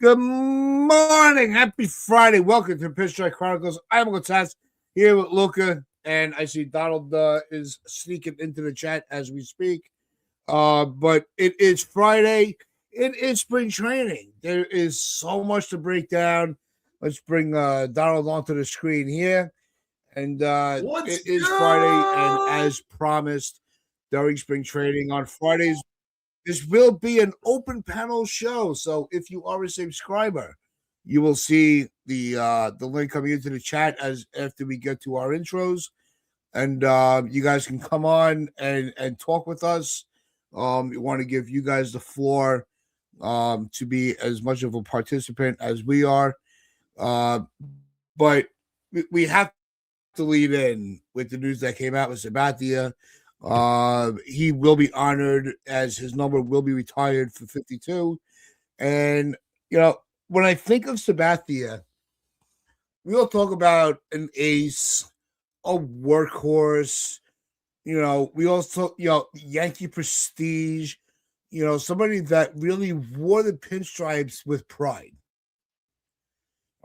Good morning. Happy Friday. Welcome to Pitch Strike Chronicles. I'm Uncle Taz here with Luca, and I see Donald is sneaking into the chat as we speak. But it is Friday. It is spring training. There is so much to break down. Let's bring Donald onto the screen here. And it is Friday, and as promised during spring training on Fridays, this will be an open panel show. So if you are a subscriber, you will see the link coming into the chat as after we get to our intros, and you guys can come on and talk with us. We want to give you guys the floor to be as much of a participant as we are, but we have to lead in with the news that came out with Sabathia. He will be honored as his number will be retired for 52. And, when I think of Sabathia, we all talk about an ace, a workhorse, we also, Yankee prestige, somebody that really wore the pinstripes with pride.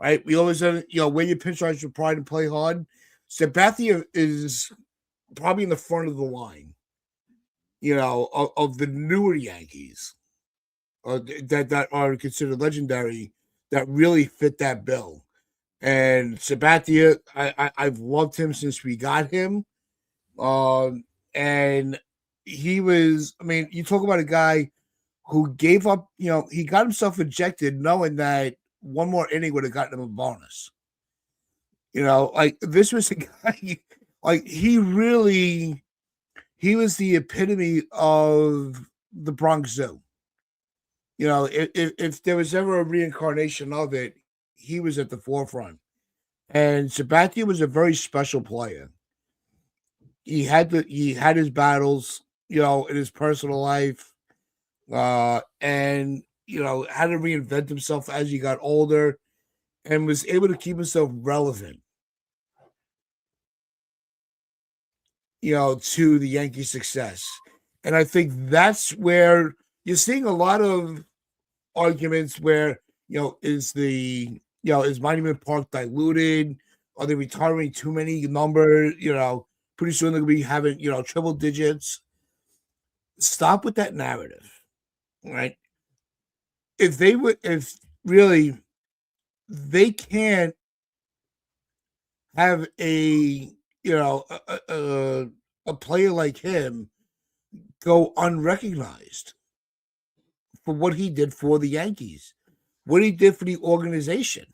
Right? We always said, wear your pinstripes with pride and play hard. Sabathia is probably in the front of the line, of the newer Yankees that are considered legendary that really fit that bill. And Sabathia, I've loved him since we got him. And he was, you talk about a guy who gave up, he got himself ejected knowing that one more inning would have gotten him a bonus. This was a guy, he was the epitome of the Bronx Zoo. If there was ever a reincarnation of it, he was at the forefront. And Sabathia was a very special player. He had his battles, in his personal life, and had to reinvent himself as he got older, and was able to keep himself relevant. To the Yankee success. And I think that's where you're seeing a lot of arguments where, is Monument Park diluted? Are they retiring too many numbers? Pretty soon they're going to be having, triple digits. Stop with that narrative, right? If really they can't have a player like him go unrecognized for what he did for the Yankees, what he did for the organization.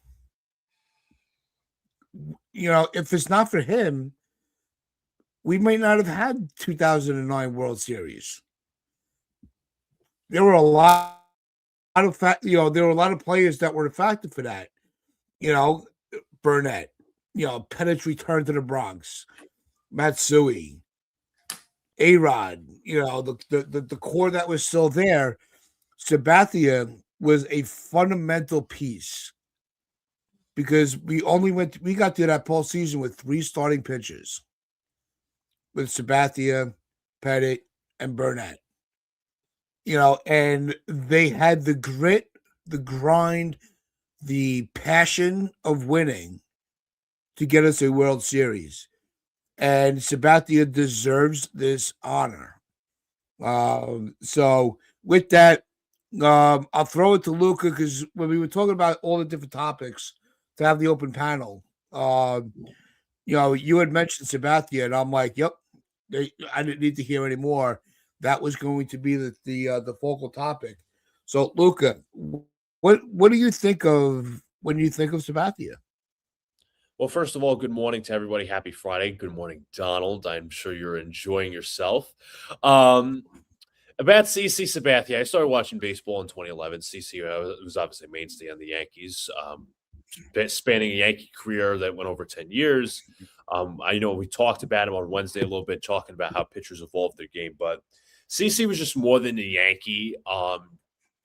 If it's not for him, we might not have had 2009 World Series. There were a lot of there were a lot of players that were a factor for that. Burnett, Pettit's return to the Bronx, Matsui, A-Rod, the core that was still there. Sabathia was a fundamental piece because we got to that postseason with 3 starting pitchers with Sabathia, Pettit, and Burnett. And they had the grit, the grind, the passion of winning to get us a World Series. And Sabathia deserves this honor. So with that, I'll throw it to Luca because when we were talking about all the different topics to have the open panel, you had mentioned Sabathia, and I'm like, yep, I didn't need to hear any more. That was going to be the focal topic. So, Luca, what do you think of when you think of Sabathia? Well, first of all, good morning to everybody. Happy Friday. Good morning, Donald. I'm sure you're enjoying yourself. About CC Sabathia, I started watching baseball in 2011. CC was obviously a mainstay on the Yankees, spanning a Yankee career that went over 10 years. I know we talked about him on Wednesday a little bit, talking about how pitchers evolved their game, but CC was just more than a Yankee.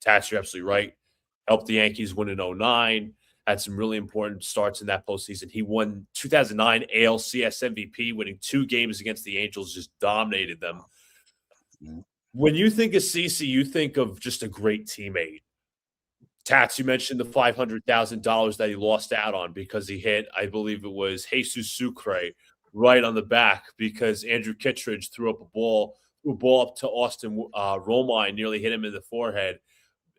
Tats, you're absolutely right. Helped the Yankees win in 2009. Had some really important starts in that postseason. He won 2009 ALCS MVP, winning 2 games against the Angels, just dominated them. When you think of CC, you think of just a great teammate. Tats, you mentioned the $500,000 that he lost out on because he hit, I believe it was Jesus Sucre right on the back because Andrew Kittredge threw a ball up to Austin Romine, nearly hit him in the forehead.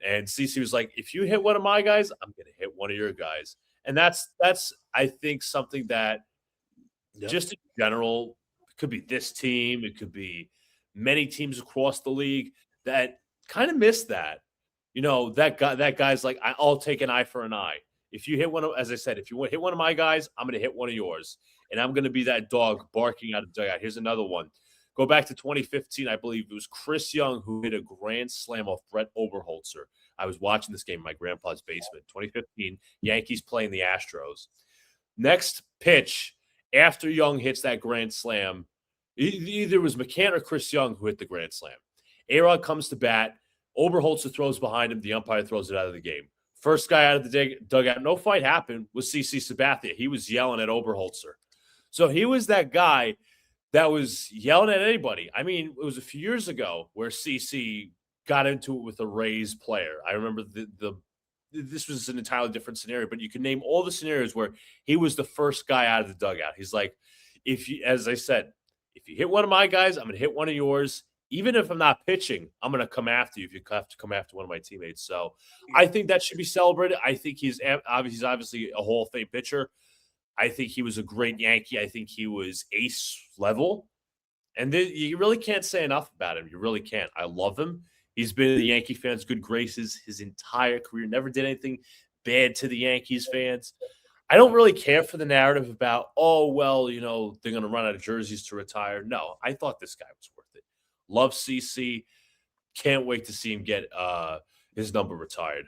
And CC was like, if you hit one of my guys, I'm going to hit one of your guys. And that's I think something that just in general, it could be this team, it could be many teams across the league that kind of miss that. That guy's like, I'll take an eye for an eye. If you hit one of, as I said, if you hit one of my guys, I'm going to hit one of yours, and I'm going to be that dog barking out of the dugout. Here's another one. Go back to 2015, I believe it was Chris Young who hit a grand slam off Brett Oberholzer. I was watching this game in my grandpa's basement. 2015, Yankees playing the Astros. Next pitch, after Young hits that grand slam, either it was McCann or Chris Young who hit the grand slam. A-Rod comes to bat. Oberholzer throws behind him. The umpire throws it out of the game. First guy out of the dugout, no fight happened, was CC Sabathia. He was yelling at Oberholzer. So he was that guy that was yelling at anybody. I mean, it was a few years ago where CC got into it with a Rays player. I remember this was an entirely different scenario, but you can name all the scenarios where he was the first guy out of the dugout. He's like, as I said, if you hit one of my guys, I'm going to hit one of yours. Even if I'm not pitching, I'm going to come after you if you have to come after one of my teammates. So I think that should be celebrated. I think he's obviously a Hall of Fame pitcher. I think he was a great Yankee. I think he was ace level. And you really can't say enough about him. You really can't. I love him. He's been in the Yankee fans' good graces his entire career. Never did anything bad to the Yankees fans. I don't really care for the narrative about, they're going to run out of jerseys to retire. No, I thought this guy was worth it. Love CC. Can't wait to see him get his number retired.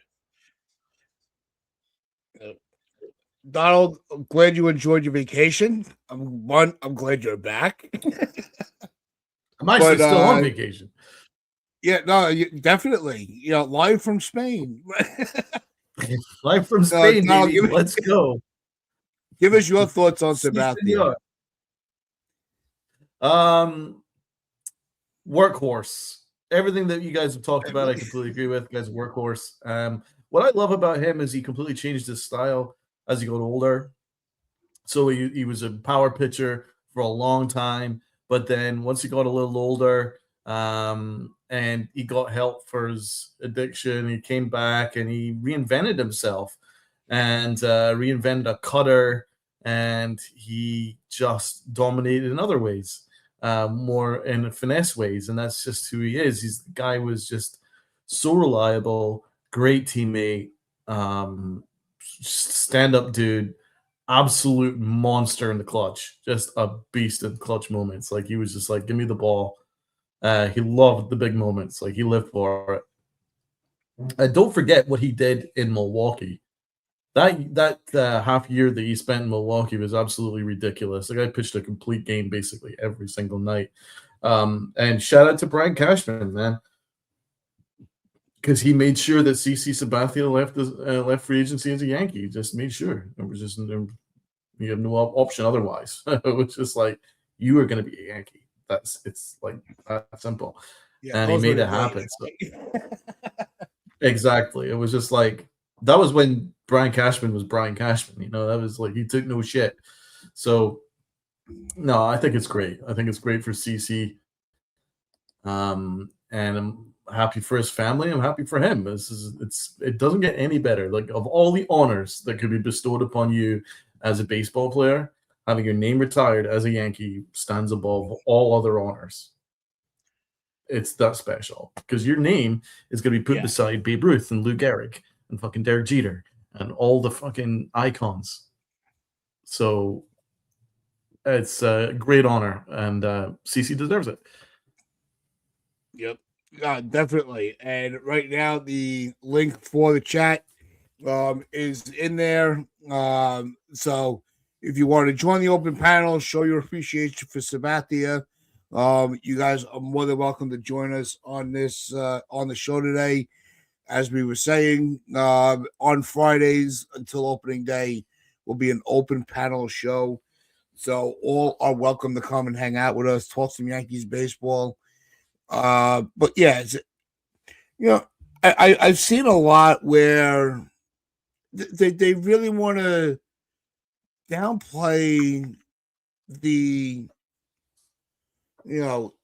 Donald, I'm glad you enjoyed your vacation. I'm glad you're back. I'm actually still on vacation. Yeah, no, definitely. Live from Spain. Live from Spain, Donald, baby. Let's go. Give us your thoughts on Sabathia. Workhorse. Everything that you guys have talked about, I completely agree with. Guy's workhorse. What I love about him is he completely changed his style as he got older. So he was a power pitcher for a long time, but then once he got a little older, and he got help for his addiction, he came back and he reinvented himself and reinvented a cutter, and he just dominated in other ways, more in finesse ways, and that's just who he is. The guy was just so reliable, great teammate, stand-up dude, absolute monster in the clutch, just a beast in clutch moments. Like, he was just like, give me the ball. He loved the big moments. Like, he lived for it. And don't forget what he did in Milwaukee. That half year that he spent in Milwaukee was absolutely ridiculous. The guy pitched a complete game basically every single night. And shout out to Brian Cashman, man, because he made sure that CC Sabathia left free agency as a Yankee. He just made sure. It was just, you have no option otherwise. It was just like, you are going to be a Yankee. It's like that simple. Yeah, and he made it happen. So. Exactly. It was just like, that was when Brian Cashman was Brian Cashman. That was like, he took no shit. So, no, I think it's great. I think it's great for CC. And I'm happy for his family. I'm happy for him. It doesn't get any better. Like, of all the honors that could be bestowed upon you as a baseball player, having your name retired as a Yankee stands above all other honors. It's that special because your name is going to be put beside Babe Ruth and Lou Gehrig and fucking Derek Jeter and all the fucking icons. So it's a great honor, and CC deserves it. Yep, definitely. And right now, the link for the chat is in there. So if you want to join the open panel, show your appreciation for Sabathia, you guys are more than welcome to join us on this on the show today. As we were saying, on Fridays until opening day will be an open panel show. So all are welcome to come and hang out with us, talk some Yankees baseball. But yeah, I've seen a lot where they really want to downplay the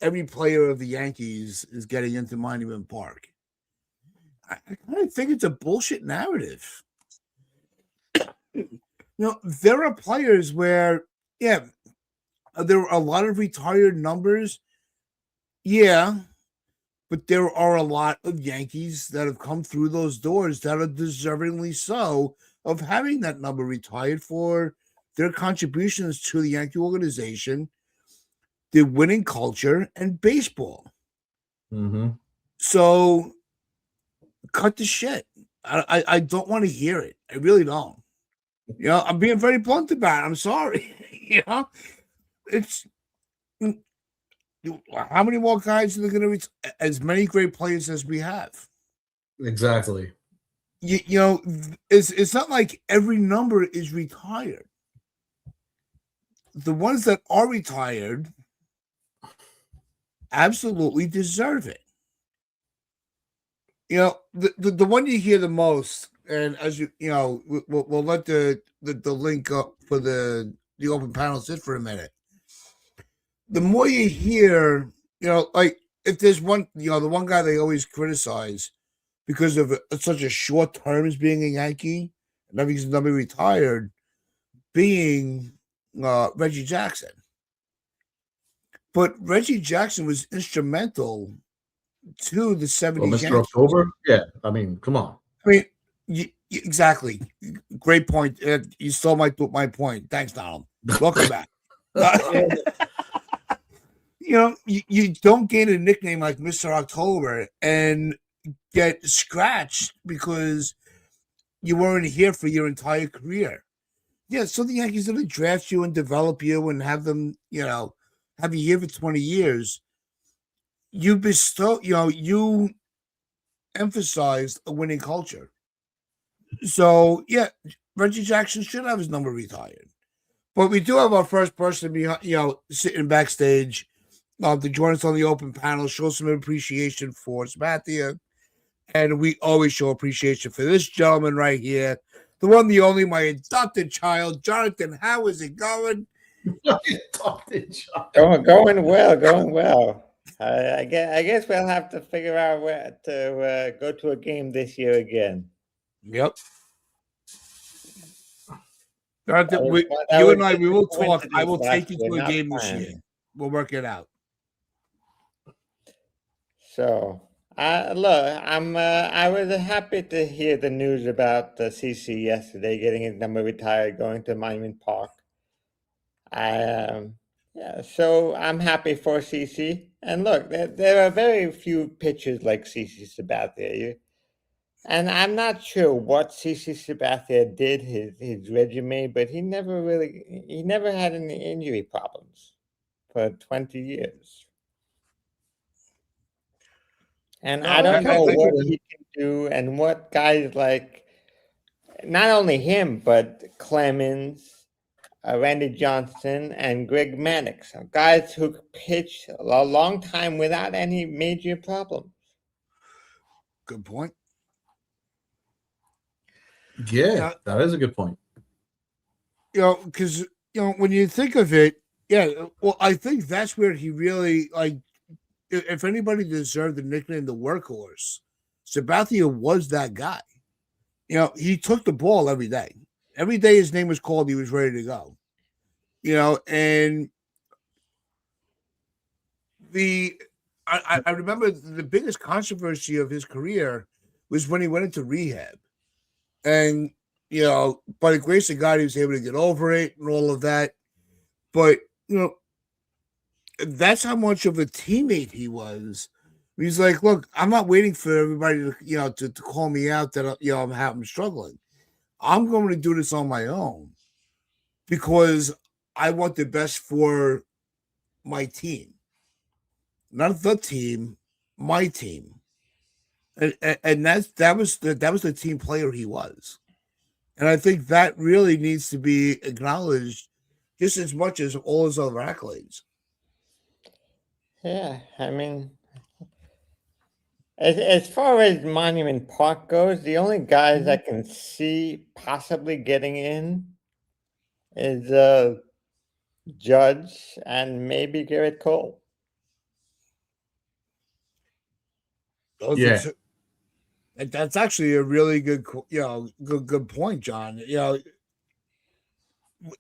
every player of the Yankees is getting into Monument Park. I kind of think it's a bullshit narrative. There are players where, yeah, there are a lot of retired numbers. Yeah, but there are a lot of Yankees that have come through those doors that are deservingly so of having that number retired for their contributions to the Yankee organization, the winning culture, and baseball. Mm-hmm. So cut the shit. I don't want to hear it. I really don't. I'm being very blunt about it. I'm sorry. It's how many more guys are there going to reach? As many great players as we have. Exactly. It's not like every number is retired. The ones that are retired absolutely deserve it. The one you hear the most, and as we'll let the link up for the open panel sit for a minute. The more you hear, like if there's one, the one guy they always criticize because of such a short term as being a Yankee, and everything's not be retired, being Reggie Jackson. But Reggie Jackson was instrumental to the 70s Well, Mr. Yankees. October? Yeah. I mean, come on. I mean, exactly. Great point. You stole my point. Thanks, Donald. Welcome back. You don't gain a nickname like Mr. October and get scratched because you weren't here for your entire career. Yeah, so the Yankees didn't draft you and develop you and have them, have you here for 20 years. You you emphasized a winning culture. So, yeah, Reggie Jackson should have his number retired. But we do have our first person behind, sitting backstage to join us on the open panel, show some appreciation for Sabathia. And we always show appreciation for this gentleman right here. The one, the only, my adopted child, Jonathan. How is it going? Going well. I guess we'll have to figure out where to go to a game this year again. Yep. Jonathan, you and I, we will talk. I will take you to a game this year. We'll work it out. So, look, I was happy to hear the news about CC yesterday getting his number retired, going to Monument Park. Yeah, so I'm happy for CC. And look, there are very few pitchers like CC Sabathia. And I'm not sure what CC Sabathia did his resume, but he never had any injury problems for 20 years. And I don't know what he can do and what guys like, not only him, but Clemens, Randy Johnson, and Greg Mannix, guys who pitched a long time without any major problems. Good point. Yeah, that is a good point. Because when you think of it, well, I think that's where he really, like, if anybody deserved the nickname the workhorse, Sabathia was that guy. He took the ball every day. Every day his name was called, he was ready to go. And I remember the biggest controversy of his career was when he went into rehab. And, by the grace of God, he was able to get over it and all of that. But, that's how much of a teammate he was. He's like, look, I'm not waiting for everybody to, to call me out that, I'm struggling. I'm going to do this on my own because I want the best for my team. Not the team, my team. And that was the team player he was. And I think that really needs to be acknowledged just as much as all his other accolades. Yeah, I mean, As far as Monument Park goes, the only guys I can see possibly getting in is Judge and maybe Garrett Cole. Those Yeah. that's actually a really good, good point, John.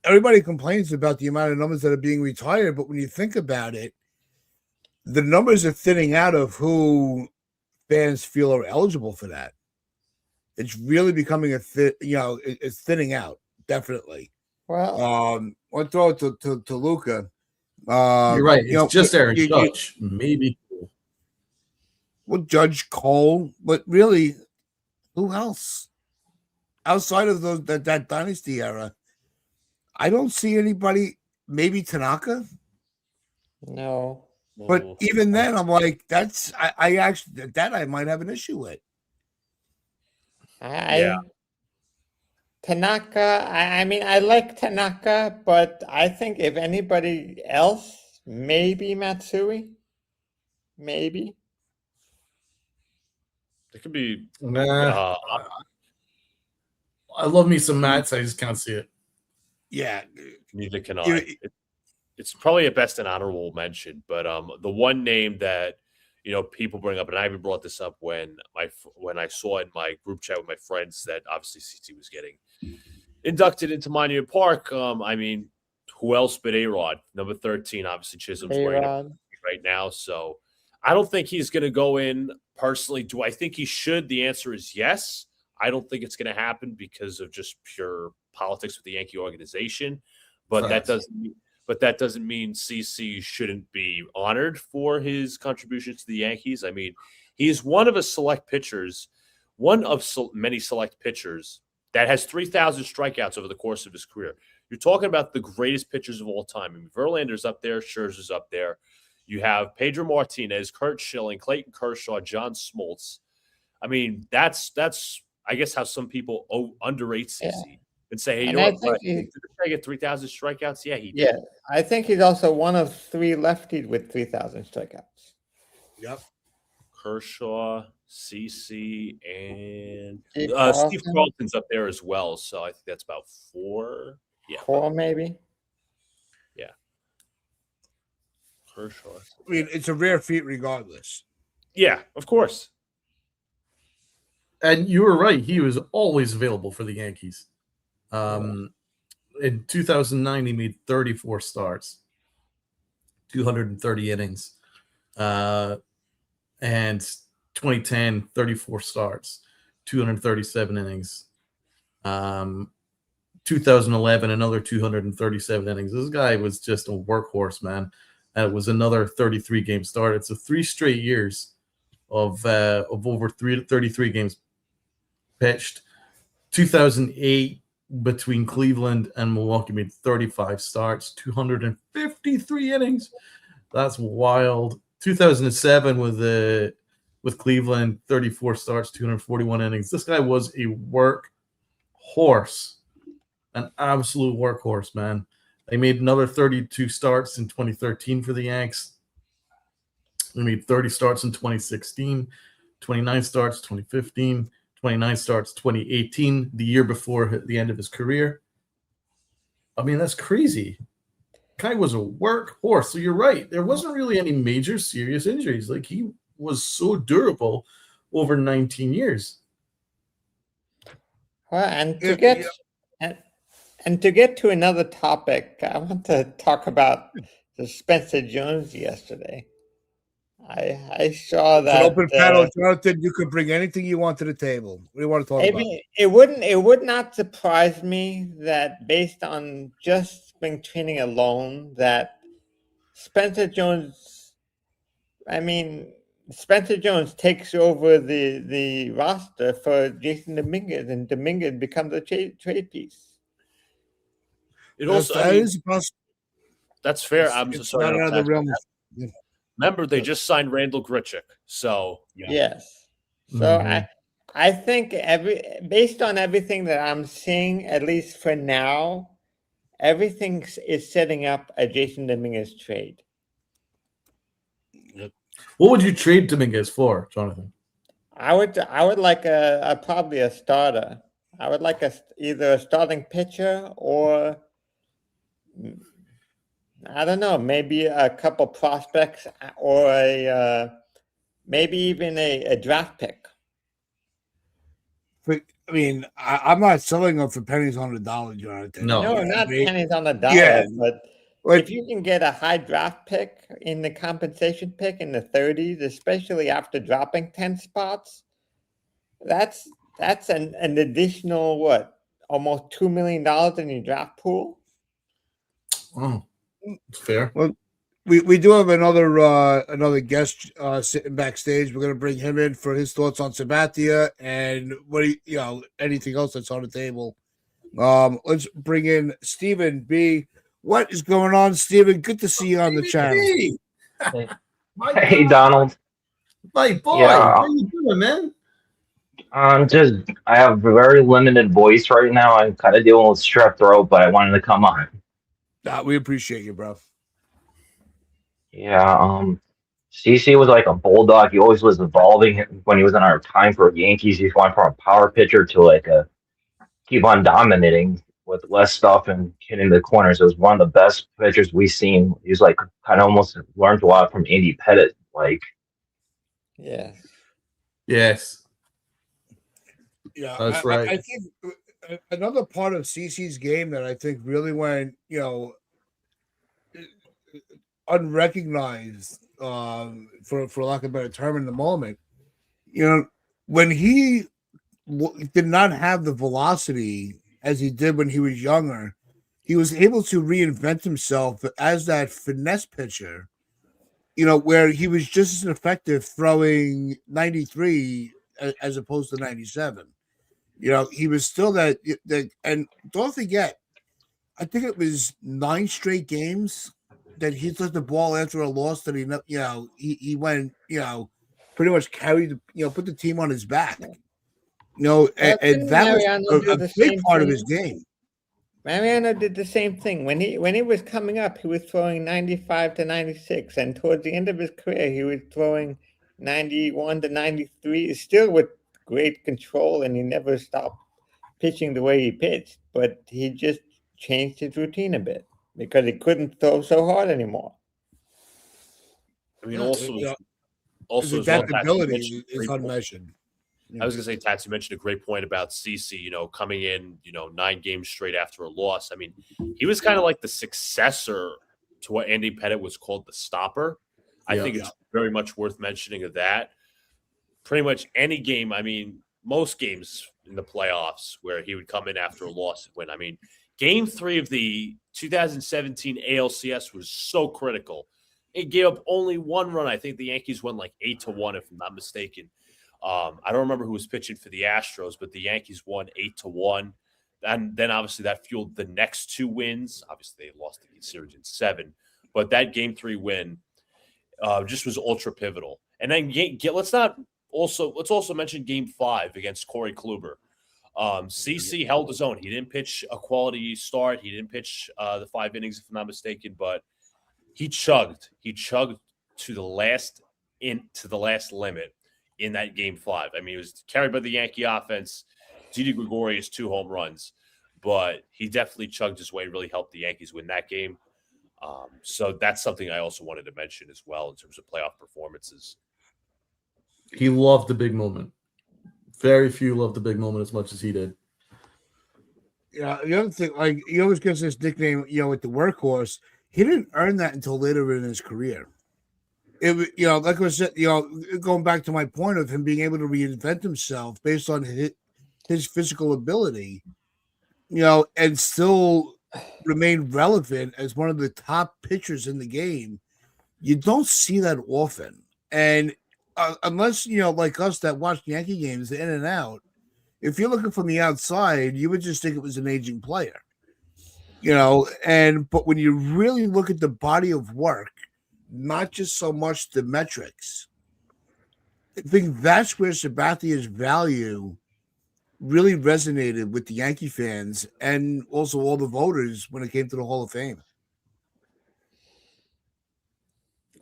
Everybody complains about the amount of numbers that are being retired, but when you think about it, the numbers are thinning out of who fans feel are eligible for that. It's really becoming it's thinning out, definitely. Well, I'll throw it to Luca. You're right. It's just Aaron Judge, maybe. Well, Judge Cole, but really, who else outside of that dynasty era? I don't see anybody. Maybe Tanaka, no. but Ooh. even then, I'm like, I actually I might have an issue with. Yeah. Tanaka, I mean, I like Tanaka, but I think if anybody else, maybe Matsui. Maybe. It could be. Nah, I love me some Mats. I just can't see it. Yeah, Neither can I. It's probably a best and honorable mention, but the one name that people bring up, and I even brought this up when I saw in my group chat with my friends that obviously CT was getting inducted into Monument Park. I mean, who else but A-Rod, number 13? Obviously, Chisholm's wearing it right now, so I don't think he's going to go in personally. Do I think he should? The answer is yes. I don't think it's going to happen because of just pure politics with the Yankee organization, but that doesn't mean CC shouldn't be honored for his contributions to the Yankees. I mean, he's one of many select pitchers that has 3,000 strikeouts over the course of his career. You're talking about the greatest pitchers of all time. I mean, Verlander's up there, Scherzer's up there. You have Pedro Martinez, Kurt Schilling, Clayton Kershaw, John Smoltz. I mean, that's I guess how some people underrate CC and say, hey, you know what? Did this guy get 3,000 strikeouts? Yeah, he did. Yeah, I think he's also one of 3 lefties with 3,000 strikeouts. Yep. Kershaw, CC, and Steve Steve Carlton's up there as well. So I think that's about 4. Yeah. 4 maybe. Yeah. Kershaw. I mean, it's a rare feat regardless. Yeah, of course. And you were right. He was always available for the Yankees. In 2009, he made 34 starts, 230 innings. And 2010, 34 starts, 237 innings. 2011, another 237 innings. This guy was just a workhorse, man. It was another 33-game start. It's 3 straight years of over 33 games pitched. 2008, between Cleveland and Milwaukee, made 35 starts, 253 innings. That's wild. 2007 with Cleveland, 34 starts, 241 innings. This guy was a workhorse, an absolute workhorse, man. They made another 32 starts in 2013 for the Yanks. They made 30 starts in 2016, 29 starts 2015, 29 starts 2018, the year before the end of his career. I mean, that's crazy. Guy was a workhorse. So you're right. There wasn't really any major serious injuries. Like, he was so durable over 19 years. Well, and to get to another topic, I want to talk about the Spencer Jones yesterday. I saw that. It's an open panel, Jonathan. You can bring anything you want to the table. What do you want to talk about? It would not surprise me that, based on just spring training alone, that Spencer Jones takes over the roster for Jason Dominguez, and Dominguez becomes a trade piece. That's fair. I'm so sorry. Not out of the realm. Remember, they just signed Randall Grichuk, so yes. So I think based on everything that I'm seeing, at least for now, everything is setting up a Jason Dominguez trade. What would you trade Dominguez for, Jonathan? I would like a probably a starter. I would like either a starting pitcher or I don't know, maybe a couple prospects or maybe even a draft pick. But I mean, I'm not selling them for pennies on the dollar, Jonathan. No. No, You know what not I mean? pennies on the Yeah, dollar, but like if you can get a high draft pick in the compensation pick in the 30s, especially after dropping 10 spots, that's an additional what? Almost $2 million in your draft pool? Oh, it's fair. well, we do have another guest sitting backstage. We're gonna bring him in for his thoughts on Sabathia and anything else that's on the table. Let's bring in Stephen B. What is going on, Stephen? Good to see you on the channel. Hey, Hey, my hey, God, Donald. my boy, Yeah, how you doing, man? I have a very limited voice right now. I'm kind of dealing with strep throat, but I wanted to come on. We appreciate you, bro. Yeah, CC was like a bulldog. He always was evolving when he was in our time for Yankees. He went from a power pitcher to like a keep on dominating with less stuff and hitting the corners. It was one of the best pitchers we've seen. He was like kind of almost learned a lot from Andy Pettit. Like, Yes. Yes, Yeah, that's I right. think another part of CC's game that I think really went, unrecognized, for lack of a better term, in the moment. When he did not have the velocity as he did when he was younger, he was able to reinvent himself as that finesse pitcher. Where he was just as effective throwing 93 as opposed to 97. He was still that. And don't forget, I think it was 9 straight games that he took the ball after a loss that he went, pretty much carried, put the team on his back. Well, And didn't that was Mariano do a the big same part of thing? his game. Mariano did the same thing. When he was coming up, he was throwing 95 to 96, and towards the end of his career, he was throwing 91 to 93, still with great control, and he never stopped pitching the way he pitched. But he just changed his routine a bit because he couldn't throw so hard anymore. I mean, Yeah, also, his also as well, Tats, you adaptability mentioned a is great point. unmeasured. I was gonna say, Tats, you mentioned a great point about CC. Coming in, 9 games straight after a loss. I mean, he was kind of like the successor to what Andy Pettit was called the stopper. I Yeah. think it's very much worth mentioning of that. Pretty much any game. I mean, most games in the playoffs where he would come in after a loss and win. I mean, Game 3 of the 2017 ALCS was so critical. It gave up only 1 run. I think the Yankees won like 8-1, if I'm not mistaken. I don't remember who was pitching for the Astros, but the Yankees won 8-1. And then obviously that fueled the next 2 wins. Obviously, they lost the series in 7, but that Game 3 win just was ultra pivotal. And then let's also mention Game 5 against Corey Kluber. CC held his own. He didn't pitch a quality start. He didn't pitch the 5 innings, if I'm not mistaken, but he chugged. He chugged to the last limit in that Game 5. I mean, he was carried by the Yankee offense. Didi Gregorius 2 home runs, but he definitely chugged his way. Really helped the Yankees win that game. So that's something I also wanted to mention as well in terms of playoff performances. He loved the big moment. Very few loved the big moment as much as he did. Yeah, the other thing, like he always gets this nickname, with the workhorse. He didn't earn that until later in his career. It, like I said, going back to my point of him being able to reinvent himself based on his physical ability, and still remain relevant as one of the top pitchers in the game. You don't see that often, and unless like us that watch Yankee games in and out, if you're looking from the outside, you would just think it was an aging player. But when you really look at the body of work, not just so much the metrics, I think that's where Sabathia's value really resonated with the Yankee fans and also all the voters when it came to the Hall of Fame.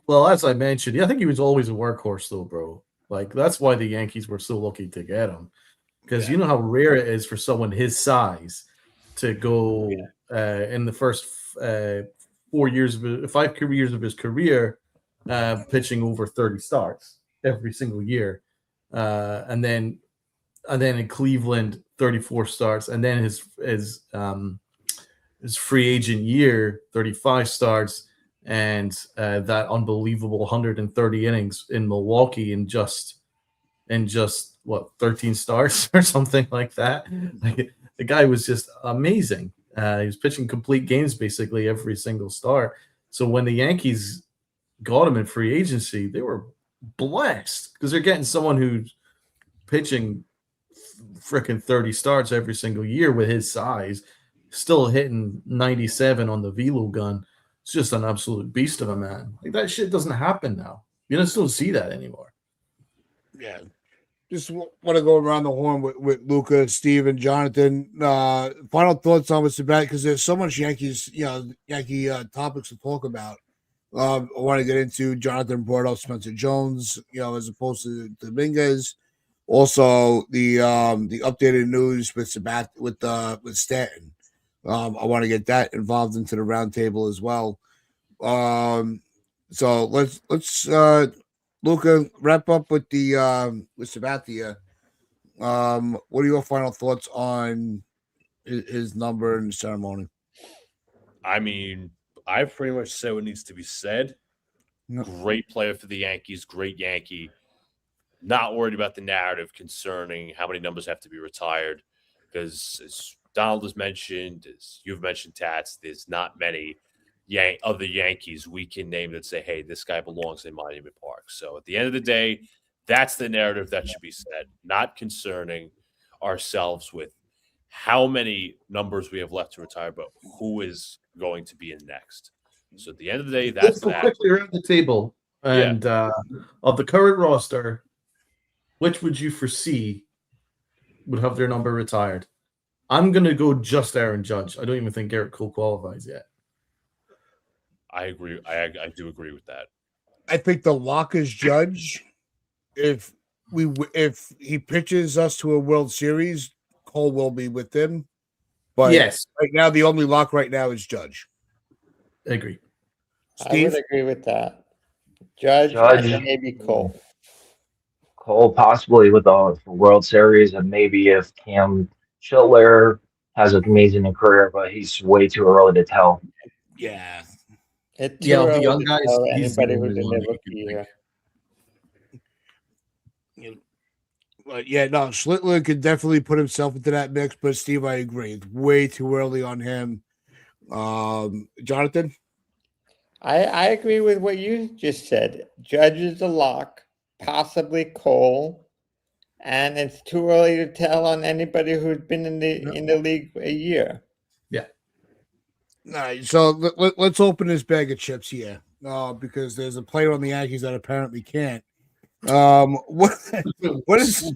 Well, as I mentioned, I think he was always a workhorse, though, bro. Like that's why the Yankees were so lucky to get him, because Yeah. you know how rare it is for someone his size to go in the first 5 years of his career, pitching over 30 starts every single year, and then in Cleveland 34 starts, and then his free agent year 35 starts, and that unbelievable 130 innings in Milwaukee in just what 13 starts or something like that. Like, the guy was just amazing. He was pitching complete games basically every single start. So when the Yankees got him in free agency, they were blessed because they're getting someone who's pitching freaking 30 starts every single year with his size, still hitting 97 on the velo gun. It's just an absolute beast of a man. Like, that shit doesn't happen now. You just don't see that anymore. Yeah. Just want to go around the horn with Luca, Steve, and Jonathan. Final thoughts on what's about, because there's so much Yankee topics to talk about. I want to get into. Jonathan brought up Spencer Jones, as opposed to Dominguez. Also, the updated news with Stanton. I want to get that involved into the roundtable as well. So let's Luca, wrap up with with Sabathia. What are your final thoughts on his number and ceremony? I mean, I pretty much said what needs to be said. No. Great player for the Yankees, great Yankee. Not worried about the narrative concerning how many numbers have to be retired, because as Donald has mentioned, as you've mentioned, Tats, there's not many other Yankees we can name that say, hey, this guy belongs in Monument Park. So at the end of the day, that's the narrative that should be said, not concerning ourselves with how many numbers we have left to retire, but who is going to be in next. So at the end of the day, that's Let's go that. quickly around the table. And of the current roster, which would you foresee would have their number retired? I'm going to go just Aaron Judge. I don't even think Garrett Cole qualifies yet. I agree. I do agree with that. I think the lock is Judge. If he pitches us to a World Series, Cole will be with him. But yes, right now the only lock right now is Judge. I agree. Steve? I would agree with that. Judge. And maybe Cole. Cole possibly with the World Series, and maybe if Cam Schiller has an amazing career, but he's way too early to tell. Yeah. It's too early the young to guys. tell He's the anybody only who's in one their that you rookie can year. But yeah, no, Schlittler could definitely put himself into that mix. But Steve, I agree, it's way too early on him. Jonathan? I agree with what you just said. Judge is a lock, possibly Cole, and it's too early to tell on anybody who's been in the league a year. Yeah. All right, so let's open this bag of chips here, because there's a player on the Yankees that apparently can't. What is?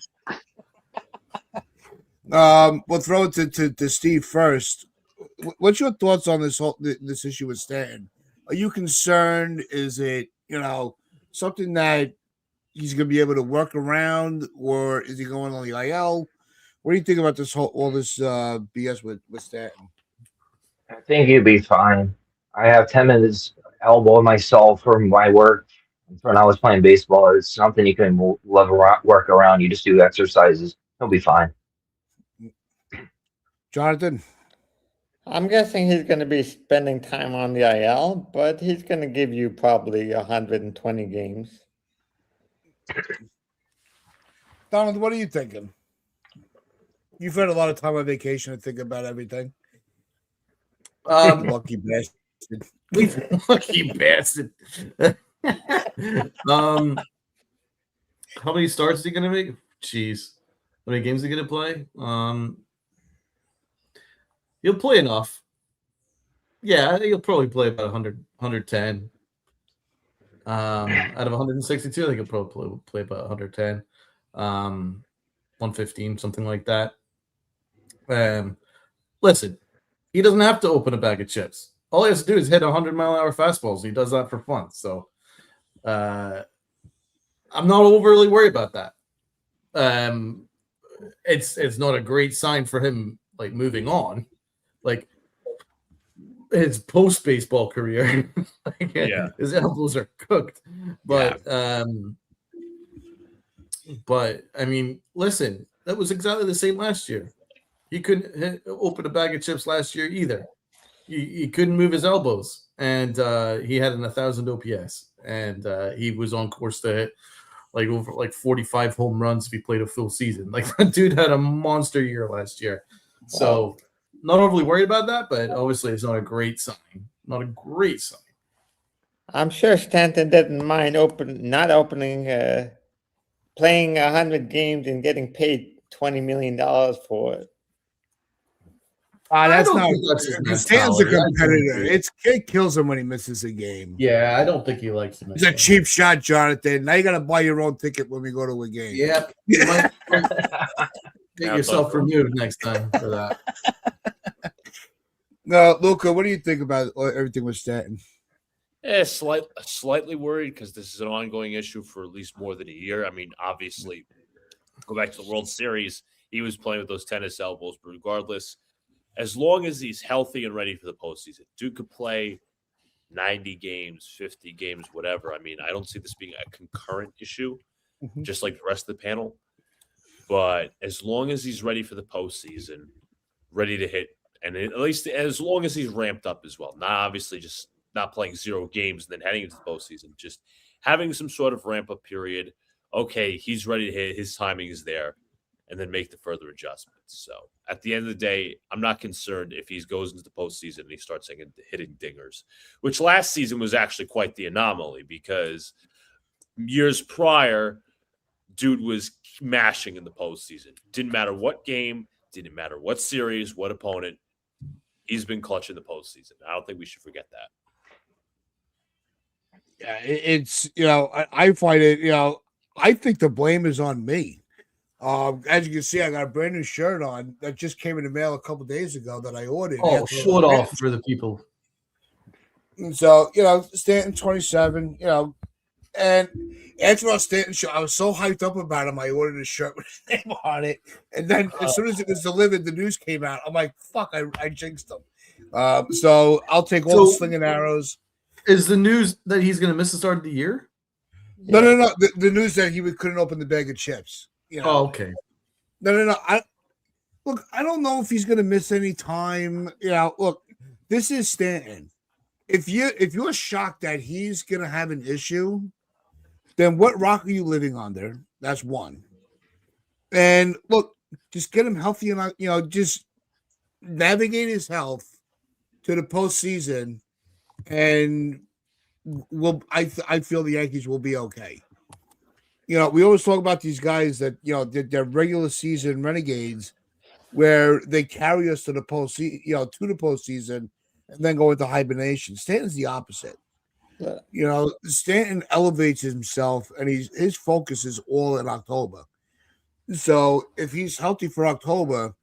We'll throw it to Steve first. What's your thoughts on this issue with Stanton? Are you concerned? Is it something that he's going to be able to work around, or is he going on the IL? What do you think about all this BS with Stanton? I think he'd be fine. I have 10 minutes elbow myself from my work when I was playing baseball. It's something you can work around. You just do exercises. He'll be fine. Jonathan? I'm guessing he's going to be spending time on the IL, but he's going to give you probably 120 games. Donald, what are you thinking? You've had a lot of time on vacation to think about everything. Lucky bastard. Lucky bastard. How many starts is he going to make? Jeez. How many games is he going to play? He'll play enough. Yeah, I think he'll probably play about 100, 110. Out of 162, I think he'll probably play about 110. 115, something like that. Listen, he doesn't have to open a bag of chips. All he has to do is hit 100-mile-an-hour fastballs. He does that for fun. So I'm not overly worried about that. It's not a great sign for him, like moving on, like his post baseball career. Like, Yeah. his elbows are cooked. But I mean, listen, that was exactly the same last year. He couldn't open a bag of chips last year either. He couldn't move his elbows, and he had an 1,000 OPS, and he was on course to hit like over like 45 home runs if he played a full season. Like, that dude had a monster year last year. So not overly worried about that, but obviously it's not a great sign. Not a great sign. I'm sure Stanton didn't mind playing 100 games and getting paid $20 million for it. That's not. That's his Stanton's a mentality. competitor. It kills him when he misses a game. Yeah, I don't think he likes him. It's a cheap shot, Jonathan. Now you got to buy your own ticket when we go to a game. Yeah, you might get yourself removed next time for that. No, Luca, what do you think about everything with Stanton? Slightly worried because this is an ongoing issue for at least more than a year. I mean, obviously, go back to the World Series, he was playing with those tennis elbows, but regardless, as long as he's healthy and ready for the postseason, Duke could play 90 games, 50 games, whatever. I mean, I don't see this being a concurrent issue, just like the rest of the panel. But as long as he's ready for the postseason, ready to hit, and at least as long as he's ramped up as well, not obviously just not playing 0 games and then heading into the postseason, just having some sort of ramp-up period. Okay, he's ready to hit, his timing is there, and then make the further adjustments. So at the end of the day, I'm not concerned if he goes into the postseason and he starts hitting dingers, which last season was actually quite the anomaly because years prior, dude was mashing in the postseason. Didn't matter what game, didn't matter what series, what opponent. He's been clutch in the postseason. I don't think we should forget that. Yeah, it's, I find it, I think the blame is on me. As you can see, I got a brand new shirt on that just came in the mail a couple days ago that I ordered. Oh, show it off for the people. And so, Stanton 27, and Antoine Stanton show, I was so hyped up about him, I ordered a shirt with his name on it. And then as soon as it was delivered, the news came out. I'm like, fuck, I jinxed him. So I'll take all the slinging arrows. Is the news that he's going to miss the start of the year? No. The news that he couldn't open the bag of chips. Oh, okay. No. I don't know if he's going to miss any time. Look, this is Stanton. If you're shocked that he's going to have an issue, then what rock are you living under? That's one. And look, just get him healthy and just navigate his health to the postseason, and I feel the Yankees will be okay. We always talk about these guys that they're regular season renegades, where they carry us to the postseason, and then go into hibernation. Stanton's the opposite. Stanton elevates himself, and his focus is all in October. So if he's healthy for October,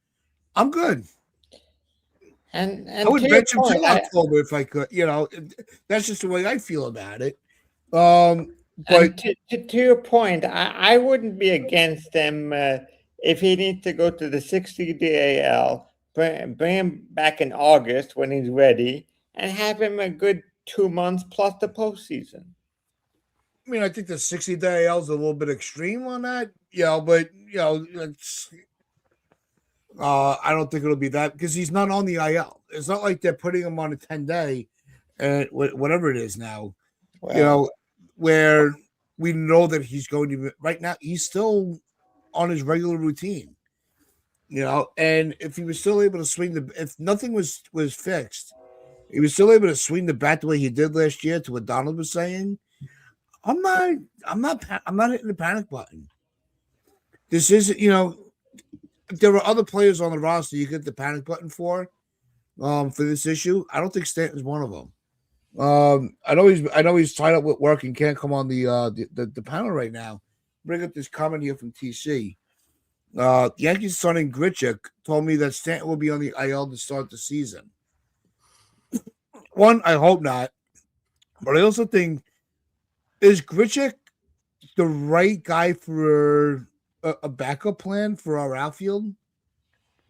I'm good. And I would bench him till October if I could. That's just the way I feel about it. But to your point, I wouldn't be against them if he needs to go to the 60-day AL, bring him back in August when he's ready, and have him a good 2 months plus the postseason. I mean, I think the 60-day AL is a little bit extreme on that, but it's, I don't think it'll be that because he's not on the IL. It's not like they're putting him on a 10-day, and whatever it is now, where we know that he's going to be right now. He's still on his regular routine, and if he was still able to swing if nothing was fixed, he was still able to swing the bat the way he did last year. To what Donald was saying, I'm not hitting the panic button. This is, there are other players on the roster you get the panic button for this issue. I don't think Stanton's one of them. I know he's tied up with work and can't come on the panel right now. Bring up this comment here from TC. Yankees signing Grichuk told me that Stanton will be on the IL to start the season. One, I hope not, but I also think, is Grichuk the right guy for a backup plan for our outfield?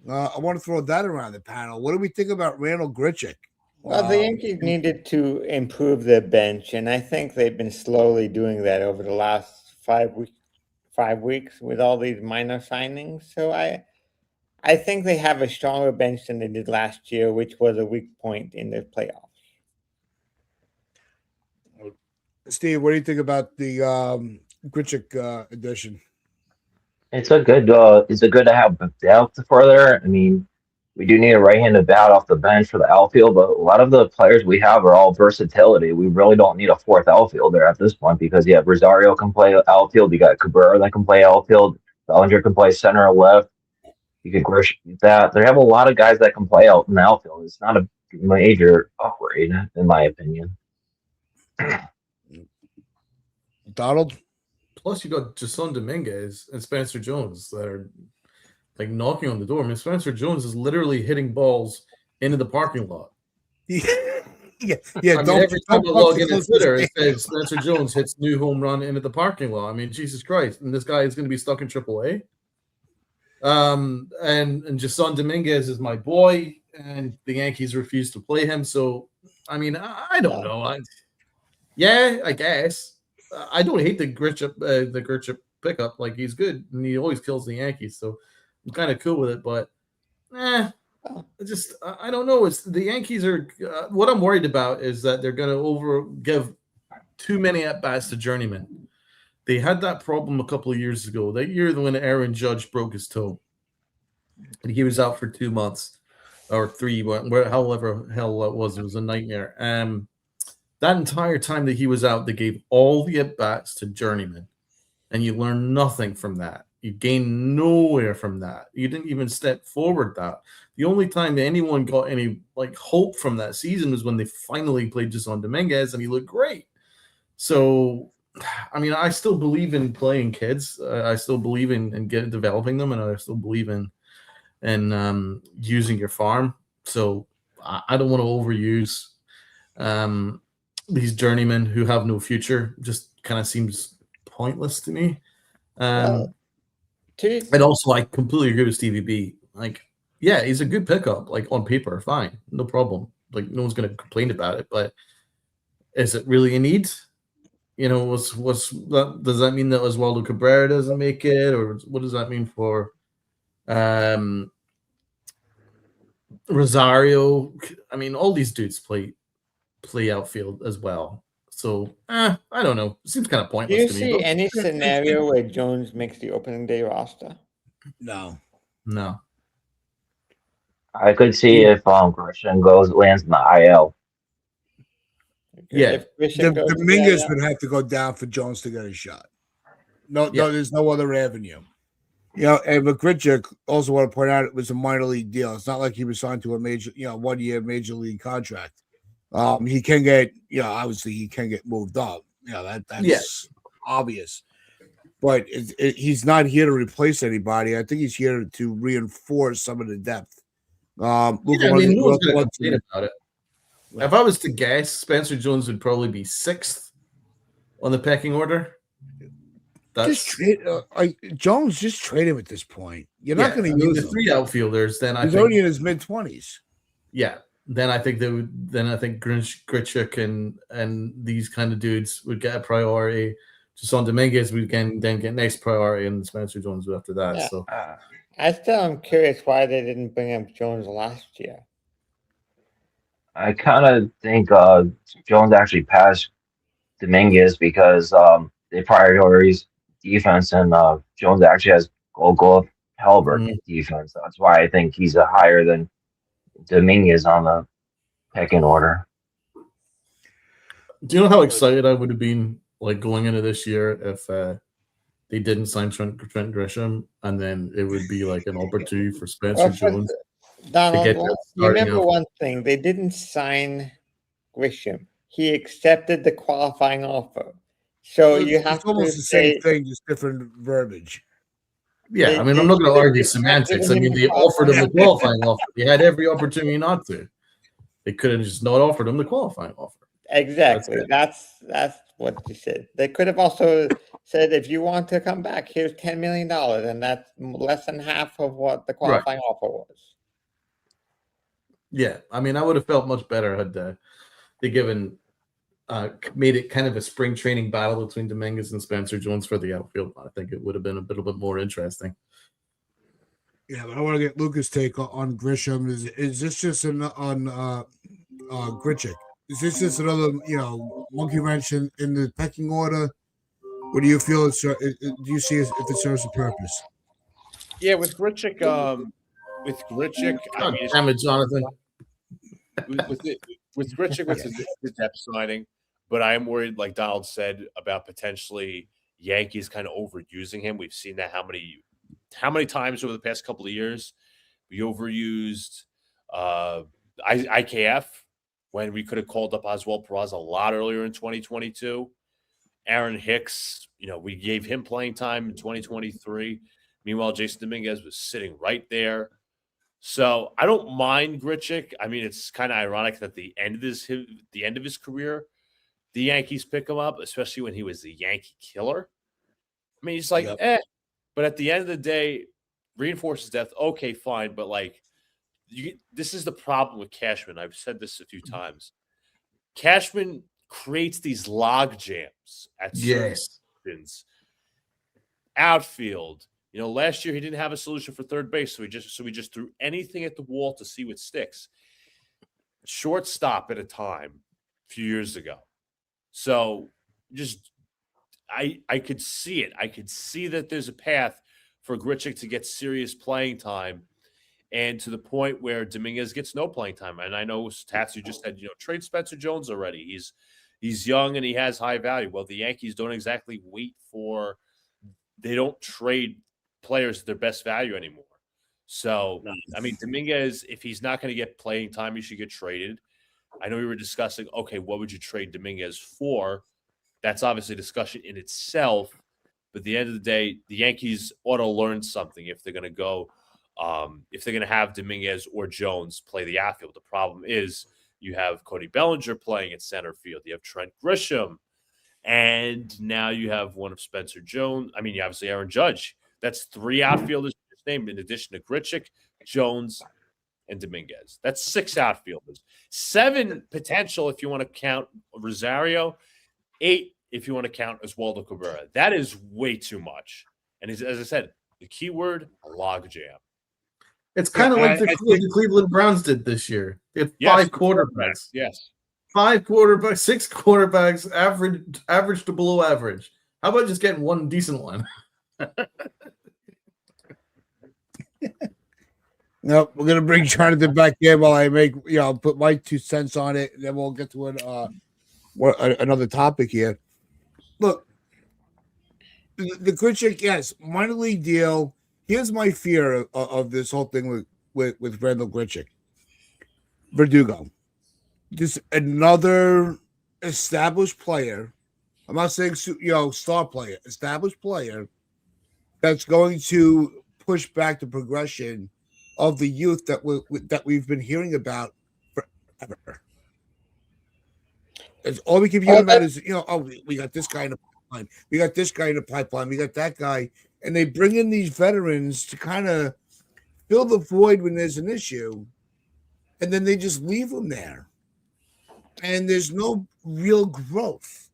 I want to throw that around the panel. What do we think about Randall Grichuk? Well, the Yankees needed to improve their bench, and I think they've been slowly doing that over the last 5 weeks with all these minor signings. So I think they have a stronger bench than they did last year, which was a weak point in the playoffs. Steve, what do you think about the Grichuk addition? It's a good to have depth further. I mean, we do need a right-handed bat off the bench for the outfield, but a lot of the players we have are all versatility. We really don't need a fourth outfielder at this point because you have Rosario can play outfield, you got Cabrera that can play outfield, Bellinger can play center or left. You could Grish that. They have a lot of guys that can play out in the outfield. It's not a major upgrade, in my opinion. Donald? Plus, you got Jason Dominguez and Spencer Jones that are like knocking on the door. I mean, Spencer Jones is literally hitting balls into the parking lot. yeah. I mean, every time I log into Twitter, it says Spencer Jones hits new home run into the parking lot. I mean, Jesus Christ. And this guy is going to be stuck in AAA. And Jason Dominguez is my boy, and the Yankees refuse to play him. So, I mean, I don't know. I guess. I don't hate the Grichuk pickup. Like, he's good, and he always kills the Yankees. So, I'm kind of cool with it. But, I don't know. It's the Yankees are. What I'm worried about is that they're going to give too many at bats to journeyman. They had that problem a couple of years ago. That year when Aaron Judge broke his toe, and he was out for 2 months or 3, however hell it was a nightmare. That entire time that he was out, they gave all the at bats to journeyman, and you learned nothing from that. You gained nowhere from that. You didn't even step forward. That the only time anyone got any hope from that season was when they finally played Jason Dominguez, and he looked great. So, I mean, I still believe in playing kids. I still believe in developing them, and I still believe in using your farm. So I don't want to overuse these journeymen who have no future. Just kind of seems pointless to me. And also, I completely agree with Stevie B. Yeah, he's a good pickup. On paper, fine, no problem. No one's going to complain about it. But is it really a need? What's that? Does that mean that Oswaldo Cabrera doesn't make it, or what does that mean for Rosario? I mean, all these dudes play outfield as well. So I don't know. It seems kind of pointless to me. Do you see any scenario where Jones makes the opening day roster? No. I could see if Grisham lands in the IL. Yeah, Dominguez would have to go down for Jones to get a shot. No, there's no other avenue. And with Grichuk, also want to point out it was a minor league deal. It's not like he was signed to a major, 1 year major league contract. He can get, obviously he can get moved up. That's obvious. But he's not here to replace anybody. I think he's here to reinforce some of the depth. No one's going to complain about it. If I was to guess, Spencer Jones would probably be 6th on the pecking order. Just trade Jones. Just trade him at this point. You're not going to use the 3 outfielders. Then he's already in his mid-20s. Yeah. Then I think Grichuk and these kind of dudes would get a priority. Jason Dominguez would then get next priority, and Spencer Jones after that. Yeah. So I still am curious why they didn't bring up Jones last year. I kind of think Jones actually passed Dominguez because they prioritize defense, and Jones actually has gold caliber defense. That's why I think he's higher than Dominguez on the pecking order. Do you know how excited I would have been going into this year if they didn't sign Trent Grisham, and then it would be an opportunity for Spencer Jones? Donald, you remember one thing. They didn't sign Grisham. He accepted the qualifying offer. So it's almost the same thing, just different verbiage. Yeah, I'm not going to argue semantics. I mean, they offered him the qualifying offer. They had every opportunity not to. They could have just not offered him the qualifying offer. Exactly. That's what you said. They could have also said, if you want to come back, here's $10 million, and that's less than half of what the qualifying offer was. Yeah, I mean, I would have felt much better had they given made it kind of a spring training battle between Dominguez and Spencer Jones for the outfield. I think it would have been a little bit more interesting. Yeah, but I want to get Lucas' take on Grisham. Is this just on Grichuk? Is this just another monkey wrench in the pecking order? What do you feel? Do you see if it serves a purpose? Yeah, with Grichuk, I God mean, damn it, Jonathan. with Grichuk, with the depth signing, but I am worried, like Donald said, about potentially Yankees kind of overusing him. We've seen that how many times over the past couple of years we overused IKF when we could have called up Oswald Peraza a lot earlier in 2022. Aaron Hicks, we gave him playing time in 2023. Meanwhile, Jason Dominguez was sitting right there. So I don't mind Grichuk. I mean, it's kind of ironic that the end of his career, the Yankees pick him up, especially when he was the Yankee killer. I mean, he's like, But at the end of the day, reinforces depth. Okay, fine. But this is the problem with Cashman. I've said this a few times. Cashman creates these log jams at certain positions. Outfield. Last year he didn't have a solution for third base, so we just threw anything at the wall to see what sticks. Shortstop at a time a few years ago. So I could see it. I could see that there's a path for Grichuk to get serious playing time, and to the point where Dominguez gets no playing time. And I know Tatsu just said, trade Spencer Jones already. He's young and he has high value. Well, the Yankees don't exactly they don't trade players at their best value anymore. So, I mean, Dominguez, if he's not going to get playing time, he should get traded. I know we were discussing, okay, what would you trade Dominguez for? That's obviously a discussion in itself. But at the end of the day, the Yankees ought to learn something if they're going to go, if they're going to have Dominguez or Jones play the outfield. The problem is you have Cody Bellinger playing at center field. You have Trent Grisham. And now you have one of Spencer Jones. I mean, obviously Aaron Judge. That's 3 outfielders named in addition to Grichuk, Jones, and Dominguez. That's 6 outfielders. 7 potential if you want to count Rosario. 8 if you want to count Oswaldo Cabrera. That is way too much. And as I said, the key word, a logjam. It's kind of like the Cleveland Browns did this year. They had 5 quarterbacks. Yes. 5 quarterbacks, 6 quarterbacks, average to below average. How about just getting one decent one? No, we're gonna bring Jonathan back in while I make put my 2 cents on it, and then we'll get to another topic here. Look, the Grichuk, yes, minor league deal. Here's my fear of this whole thing with Randall Grichuk, Verdugo. Just another established player. I'm not saying star player, established player that's going to push back the progression of the youth that we've been hearing about forever. It's all we keep hearing about is we got this guy in the pipeline, we got this guy in the pipeline, we got that guy, and they bring in these veterans to kind of fill the void when there's an issue, and then they just leave them there. And there's no real growth.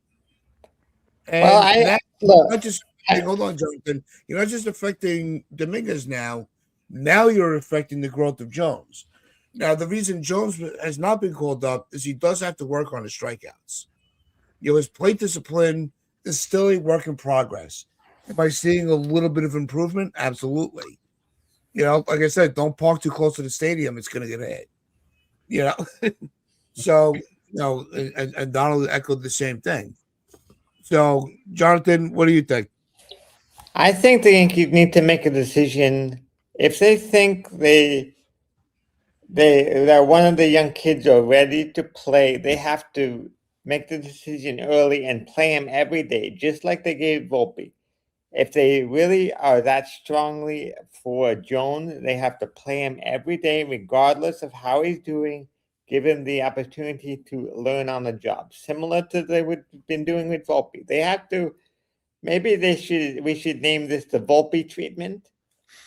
And not just hold on, Jonathan. You're not just affecting Dominguez now. Now you're affecting the growth of Jones. Now, the reason Jones has not been called up is he does have to work on his strikeouts. His plate discipline is still a work in progress. Am I seeing a little bit of improvement? Absolutely. Like I said, don't park too close to the stadium. It's going to get hit. So. And Donald echoed the same thing. So, Jonathan, what do you think? I think the Yankees need to make a decision. If they think that one of the young kids are ready to play, they have to make the decision early and play him every day, just like they gave Volpe. If they really are that strongly for Jones, they have to play him every day, regardless of how he's doing. Give him the opportunity to learn on the job, similar to what they've been doing with Volpe. They have to maybe we should name this the Volpe treatment,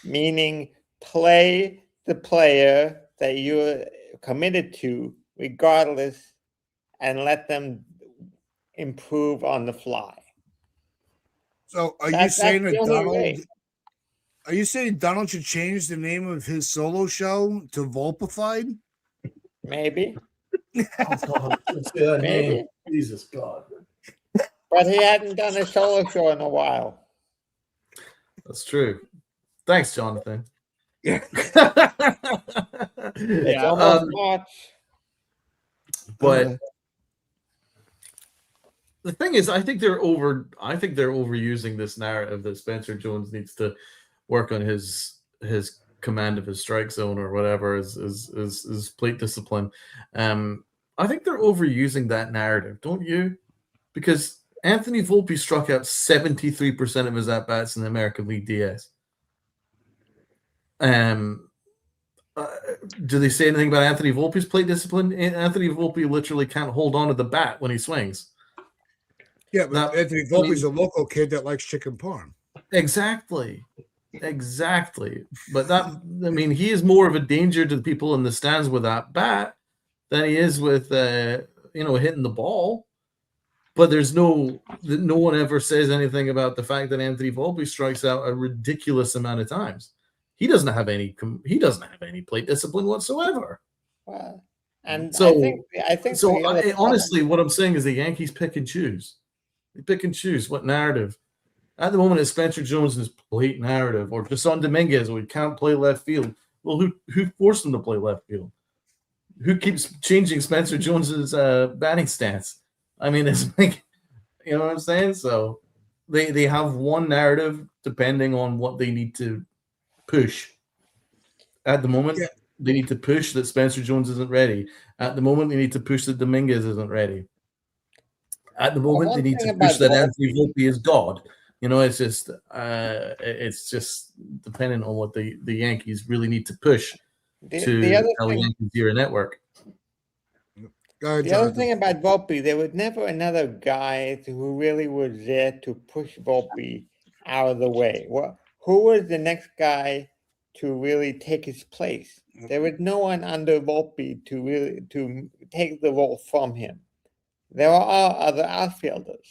meaning play the player that you're committed to regardless and let them improve on the fly. So are you That's saying the that only Donald? way. Are you saying Donald should change the name of his solo show to Volpified? Maybe, Oh, God. Let's say that name. maybe. Jesus God. But he hadn't done a solo show in a while. That's true. Thanks, Jonathan. Yeah. It's almost March. But the thing is, I think they're overusing this narrative that Spencer Jones needs to work on his command of his strike zone or whatever, his plate discipline. I think they're overusing that narrative, don't you? Because Anthony Volpe struck out 73% of his at-bats in the American League DS. Do they say anything about Anthony Volpe's plate discipline? Anthony Volpe literally can't hold on to the bat when he swings. Yeah, but Anthony Volpe's a local kid that likes chicken parm. Exactly. But he is more of a danger to the people in the stands with that bat than he is with hitting the ball. But there's no one ever says anything about the fact that Anthony Volpe strikes out a ridiculous amount of times. He doesn't have any plate discipline whatsoever. Well, and so I think honestly, what I'm saying is the Yankees pick and choose. They pick and choose what narrative. At the moment, it's Spencer Jones' plate narrative, or Jason Dominguez, who can't play left field. Well, who forced him to play left field? Who keeps changing Spencer Jones' batting stance? I mean, it's like, you know what I'm saying? So they have one narrative depending on what they need to push. At the moment, they need to push that Spencer Jones isn't ready. At the moment, they need to push that Dominguez isn't ready. At the moment, they need to push that Anthony Volpe is God. You know, it's just dependent on what the Yankees really need to push to tell the Yankees you're a network. The other thing about Volpe, there was never another guy who really was there to push Volpe out of the way. Well, who was the next guy to really take his place? There was no one under Volpe to take the role from him. There are all other outfielders.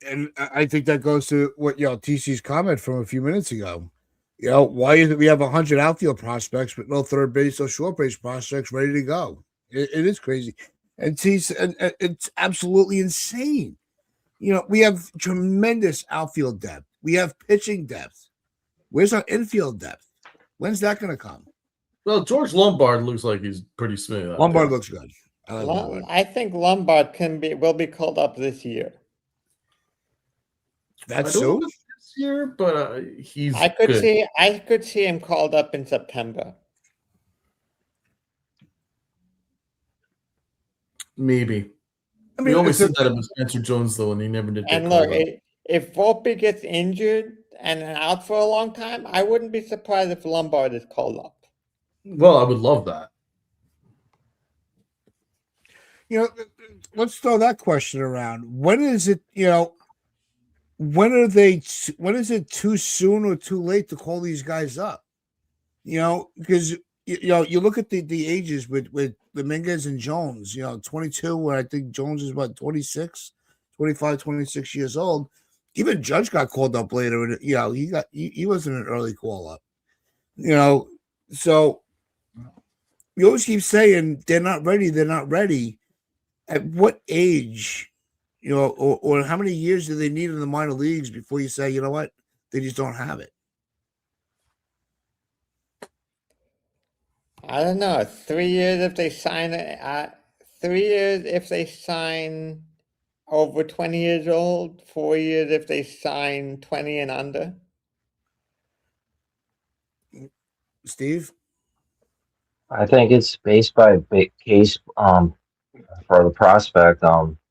And I think that goes to what TC's comment from a few minutes ago. Why is it we have 100 outfield prospects but no third base or short base prospects ready to go? It is crazy, and it's absolutely insane. We have tremendous outfield depth. We have pitching depth. Where's our infield depth? When's that going to come? Well, George Lombard looks like he's pretty smooth. Lombard looks good. I think Lombard will be called up this year. That's so this year, but he's. I could see him called up in September. Maybe. We always said that about Spencer Jones, though, and he never did. And look, if Volpe gets injured and out for a long time, I wouldn't be surprised if Lombard is called up. Well, I would love that. Let's throw that question around. When is it? When is it too soon or too late to call these guys up? Because you look at the ages with Dominguez and Jones, 22, where I think Jones is 26, 25, 26 years old. Even Judge got called up later, and he wasn't an early call up. So you always keep saying they're not ready. At what age, or how many years do they need in the minor leagues before you say, you know what, they just don't have it? I don't know. 3 years if they sign it. 3 years if they sign over 20 years old. 4 years if they sign 20 and under. Steve? I think it's based by big case for the prospect.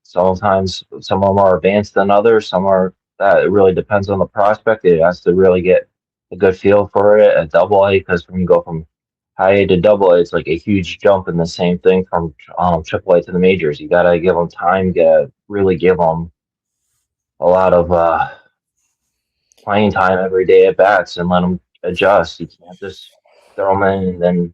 Sometimes some of them are advanced than others. Some are that it really depends on the prospect. It has to really get a good feel for it at AA, because when you go from high A to AA, it's like a huge jump, and the same thing from AAA to the majors. You gotta give them time, really give them a lot of playing time every day at bats and let them adjust. You can't just throw them in and then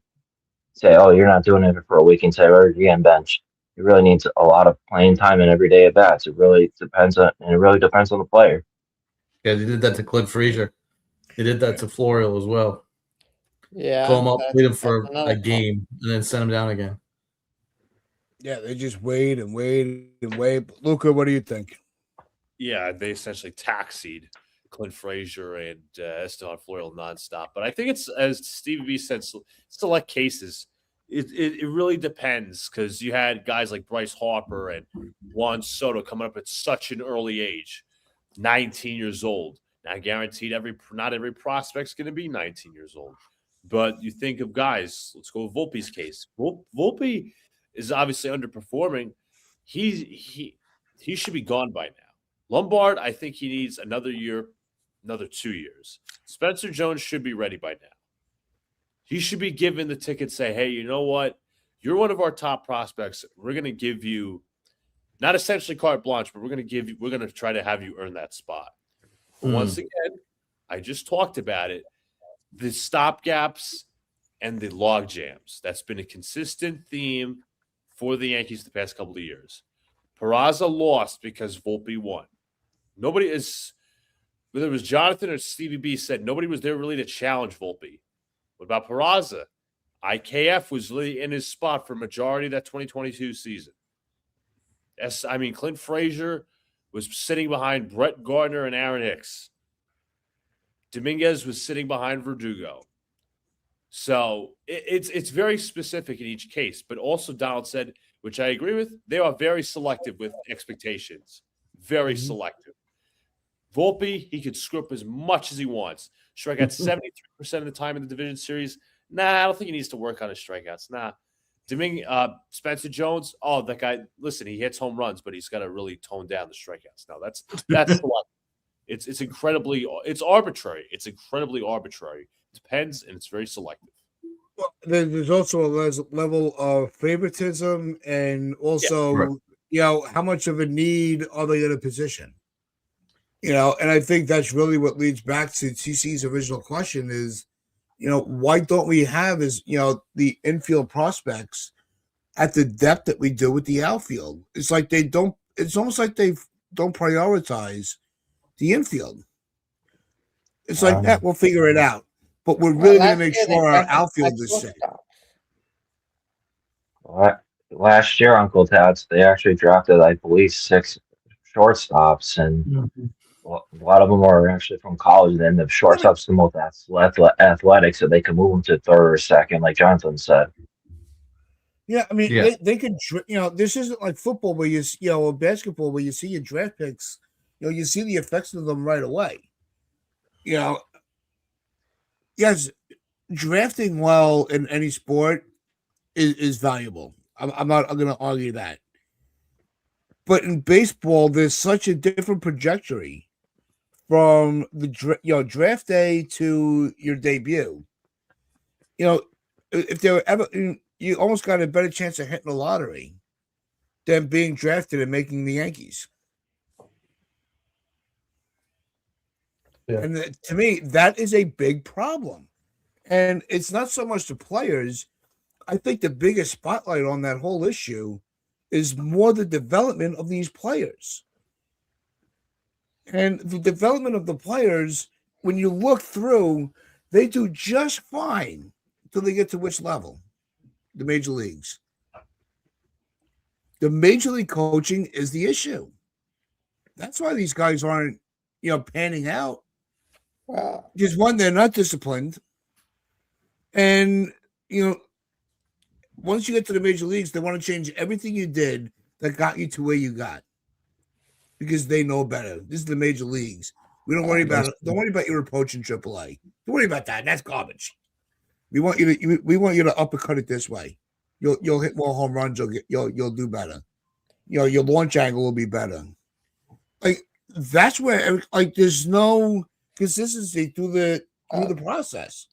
say, "Oh, you're not doing it for a week," and say, "Oh, you're getting benched." It really needs a lot of playing time and every day at bats. It really depends on the player. Yeah, they did that to Clint Frazier. They did that to Florio as well. Yeah, Call him up, played him for that's another a game, and then sent him down again. Yeah, they just wait and wait and wait. Luca, what do you think? Yeah, they essentially taxied Clint Frazier and Esteban Florial nonstop. But I think it's, as Stevie B said, select cases. It really depends, because you had guys like Bryce Harper and Juan Soto coming up at such an early age, 19 years old. Now, guaranteed, not every prospect's going to be 19 years old. But you think of guys, let's go with Volpe's case. Volpe is obviously underperforming. He should be gone by now. Lombard, I think he needs another year, another 2 years. Spencer Jones should be ready by now. He should be given the ticket, say, hey, you know what? You're one of our top prospects. We're going to give you, not essentially carte blanche, but we're going to try to have you earn that spot. But once again, I just talked about it. The stopgaps and the log jams. That's been a consistent theme for the Yankees the past couple of years. Peraza lost because Volpe won. Nobody is, whether it was Jonathan or Stevie B said, nobody was there really to challenge Volpe. What about Peraza? IKF was really in his spot for majority of that 2022 season. Clint Frazier was sitting behind Brett Gardner and Aaron Hicks. Dominguez was sitting behind Verdugo. So it's very specific in each case. But also Donald said, which I agree with, they are very selective with expectations. Very selective. Volpe, he could screw up as much as he wants. Strike out 73% of the time in the division series. Nah, I don't think he needs to work on his strikeouts. Nah. Spencer Jones, that guy, listen, he hits home runs, but he's got to really tone down the strikeouts. No, that's a lot. It's arbitrary. It's incredibly arbitrary. It depends, and it's very selective. Well, there's also a level of favoritism, and also, how much of a need are they in a position? And I think that's really what leads back to TC's original question is, why don't we have the infield prospects at the depth that we do with the outfield? It's like it's almost like they don't prioritize the infield. It's like that. We'll figure it out. But we're really going to make sure our outfield is safe. Last year, Uncle Tats, they actually drafted, I believe, 6 shortstops, and a lot of them are actually from college. Then the shortstops the most athletic, so they can move them to third or second, like Jonathan said. Yeah, they could. This isn't like football where or basketball where you see your draft picks. You see the effects of them right away. Yes, drafting well in any sport is valuable. I'm not going to argue that. But in baseball, there's such a different trajectory from the draft day to your debut. If there were ever, you almost got a better chance of hitting the lottery than being drafted and making the Yankees. Yeah. And to me, that is a big problem. And it's not so much the players. I think the biggest spotlight on that whole issue is more the development of these players. And the development of the players, when you look through, they do just fine until they get to which level? The major leagues. The major league coaching is the issue. That's why these guys aren't, panning out. Well, because one, they're not disciplined. And, once you get to the major leagues, they want to change everything you did that got you to where you got. Because they know better. This is the major leagues. We don't worry about it. Don't worry about your approach in AAA. Don't worry about that. That's garbage. We want you to uppercut it this way. You'll hit more home runs. You'll do better. Your launch angle will be better. Like that's where there's no consistency through the process.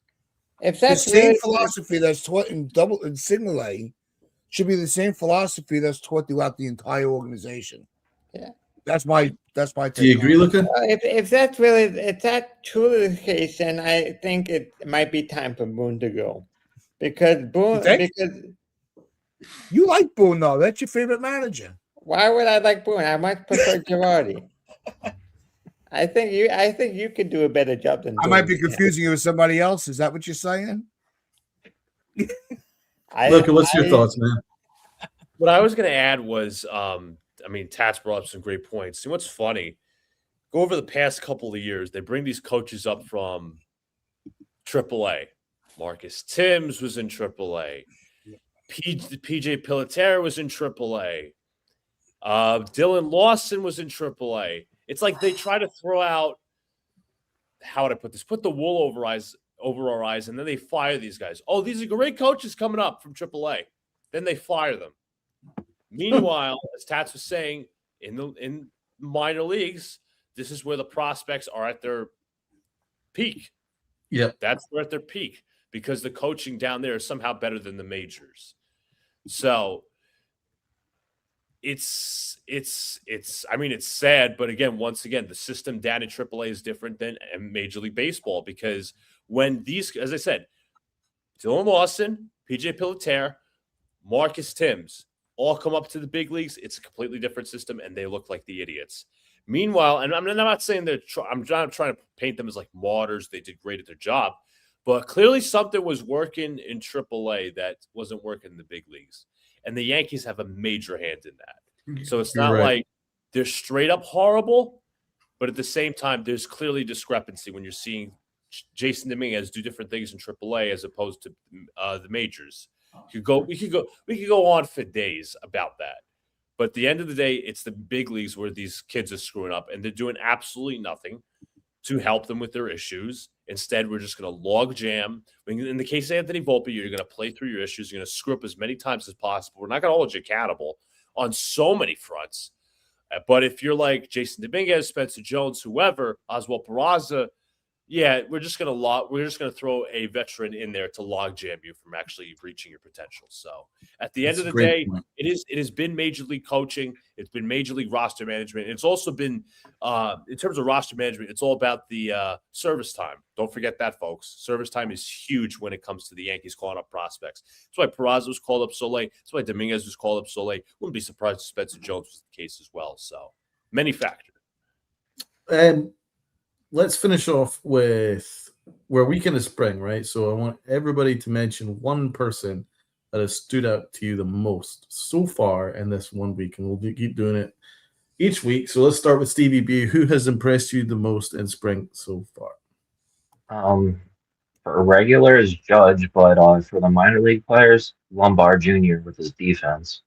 If that's the same philosophy that's taught in Signal A should be the same philosophy that's taught throughout the entire organization. Yeah. That's my take. Do you agree, Luca? If that truly the case, then I think it might be time for Boone to go, because You like Boone though. That's your favorite manager. why would I like Boone? I much prefer Girardi. I think you could do a better job than I Boone. might be confusing you with somebody else. Is that what you're saying? Luca, what's your thoughts, man? What I was going to add was, Tats brought up some great points. See, what's funny? Go over the past couple of years. They bring these coaches up from AAA. Marcus Timms was in AAA. PJ Pilitera was in AAA. Dylan Lawson was in AAA. It's like they try to throw out, how would I put this? Put the wool over our eyes, and then they fire these guys. Oh, these are great coaches coming up from AAA. Then they fire them. Meanwhile, as Tats was saying, in minor leagues, this is where the prospects are at their peak. Yep. That's where at their peak, because the coaching down there is somehow better than the majors. So it's sad, but once again, the system down in AAA is different than Major League Baseball, because when these, as I said, Dylan Lawson, PJ Pilitera, Marcus Timms all come up to the big leagues, it's a completely different system, and they look like the idiots. Meanwhile, and I'm not saying I'm not trying to paint them as like martyrs. They did great at their job, but clearly something was working in AAA that wasn't working in the big leagues, and the Yankees have a major hand in that. So it's not like they're straight up horrible, but at the same time, there's clearly discrepancy when you're seeing Jason Dominguez do different things in AAA as opposed to the majors. We could go on for days about that. But at the end of the day, it's the big leagues where these kids are screwing up, and they're doing absolutely nothing to help them with their issues. Instead, we're just going to log jam. In the case of Anthony Volpe, you're going to play through your issues. You're going to screw up as many times as possible. We're not going to hold you accountable on so many fronts. But if you're like Jason Dominguez, Spencer Jones, whoever, Oswald Peraza, yeah, we're just gonna throw a veteran in there to log jam you from actually reaching your potential. So at the end of the day, it has been major league coaching. It's been major league roster management. It's also been in terms of roster management, it's all about the service time. Don't forget that, folks. Service time is huge when it comes to the Yankees calling up prospects. That's why Peraza was called up so late. That's why Dominguez was called up so late. Wouldn't be surprised if Spencer Jones was the case as well. So many factors. Let's finish off with where weekend of spring, right? So I want everybody to mention one person that has stood out to you the most so far in this 1 week, and we'll keep doing it each week. So let's start with Stevie B. Who has impressed you the most in spring so far? For regulars, Judge, but for the minor league players, Lombard Jr. with his defense.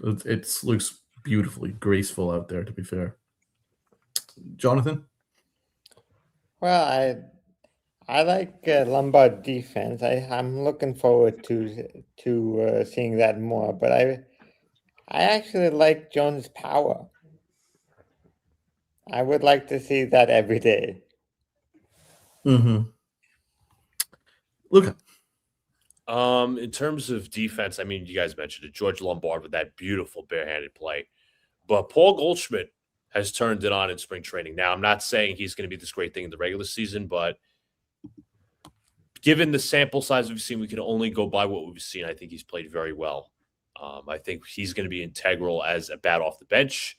It looks beautifully graceful out there, to be fair. Jonathan? Well, I like Lombard defense. I'm looking forward to seeing that more. But I actually like Jones' power. I would like to see that every day. Mm-hmm. Look. In terms of defense, I mean, you guys mentioned it. George Lombard with that beautiful barehanded play. But Paul Goldschmidt has turned it on in spring training. Now, I'm not saying he's going to be this great thing in the regular season, but given the sample size we've seen, we can only go by what we've seen. I think he's played very well. I think he's going to be integral as a bat off the bench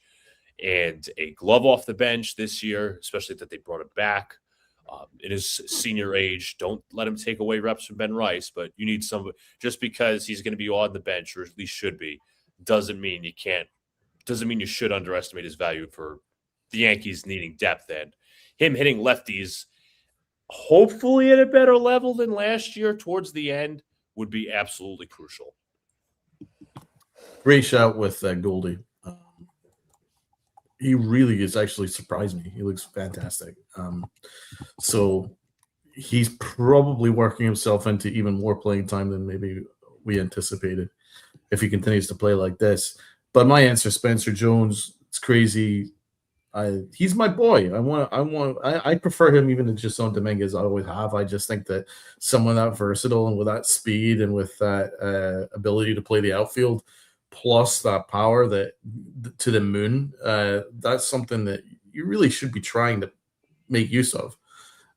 and a glove off the bench this year, especially that they brought him back in his senior age. Don't let him take away reps from Ben Rice, but you need somebody. Just because he's going to be on the bench, or at least should be, doesn't mean you should underestimate his value for the Yankees needing depth, and him hitting lefties, hopefully at a better level than last year towards the end, would be absolutely crucial. Great shout with Goldie. He really has actually surprised me. He looks fantastic. So he's probably working himself into even more playing time than maybe we anticipated if he continues to play like this. But my answer, Spencer Jones. It's crazy. He's my boy. I prefer him even to Jason Dominguez. I always have. I just think that someone that versatile and with that speed and with that ability to play the outfield plus that power that to the moon, that's something that you really should be trying to make use of.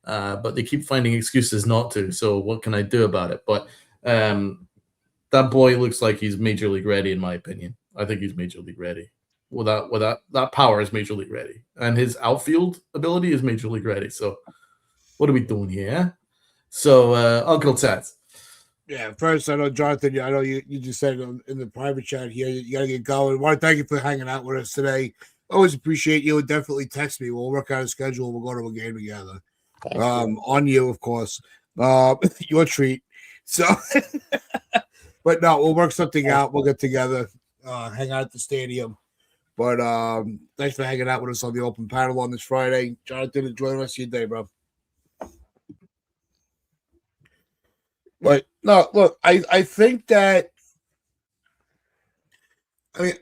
But they keep finding excuses not to. So what can I do about it? But that boy looks like he's major league ready, in my opinion. I think he's major league ready. That power is major league ready, and his outfield ability is major league ready. So what are we doing here? So Uncle Ted. Yeah, first, I know, Jonathan, I know you just said in the private chat here, you got to get going. I want to thank you for hanging out with us today. Always appreciate you. And definitely text me. We'll work out a schedule. We'll go to a game together. On you, of course. Your treat. So, but no, we'll work something out. We'll get together, hang out at the stadium. But thanks for hanging out with us on the open panel on this Friday. Jonathan, enjoy the rest of your day, bro. But no, look, I think that, I mean,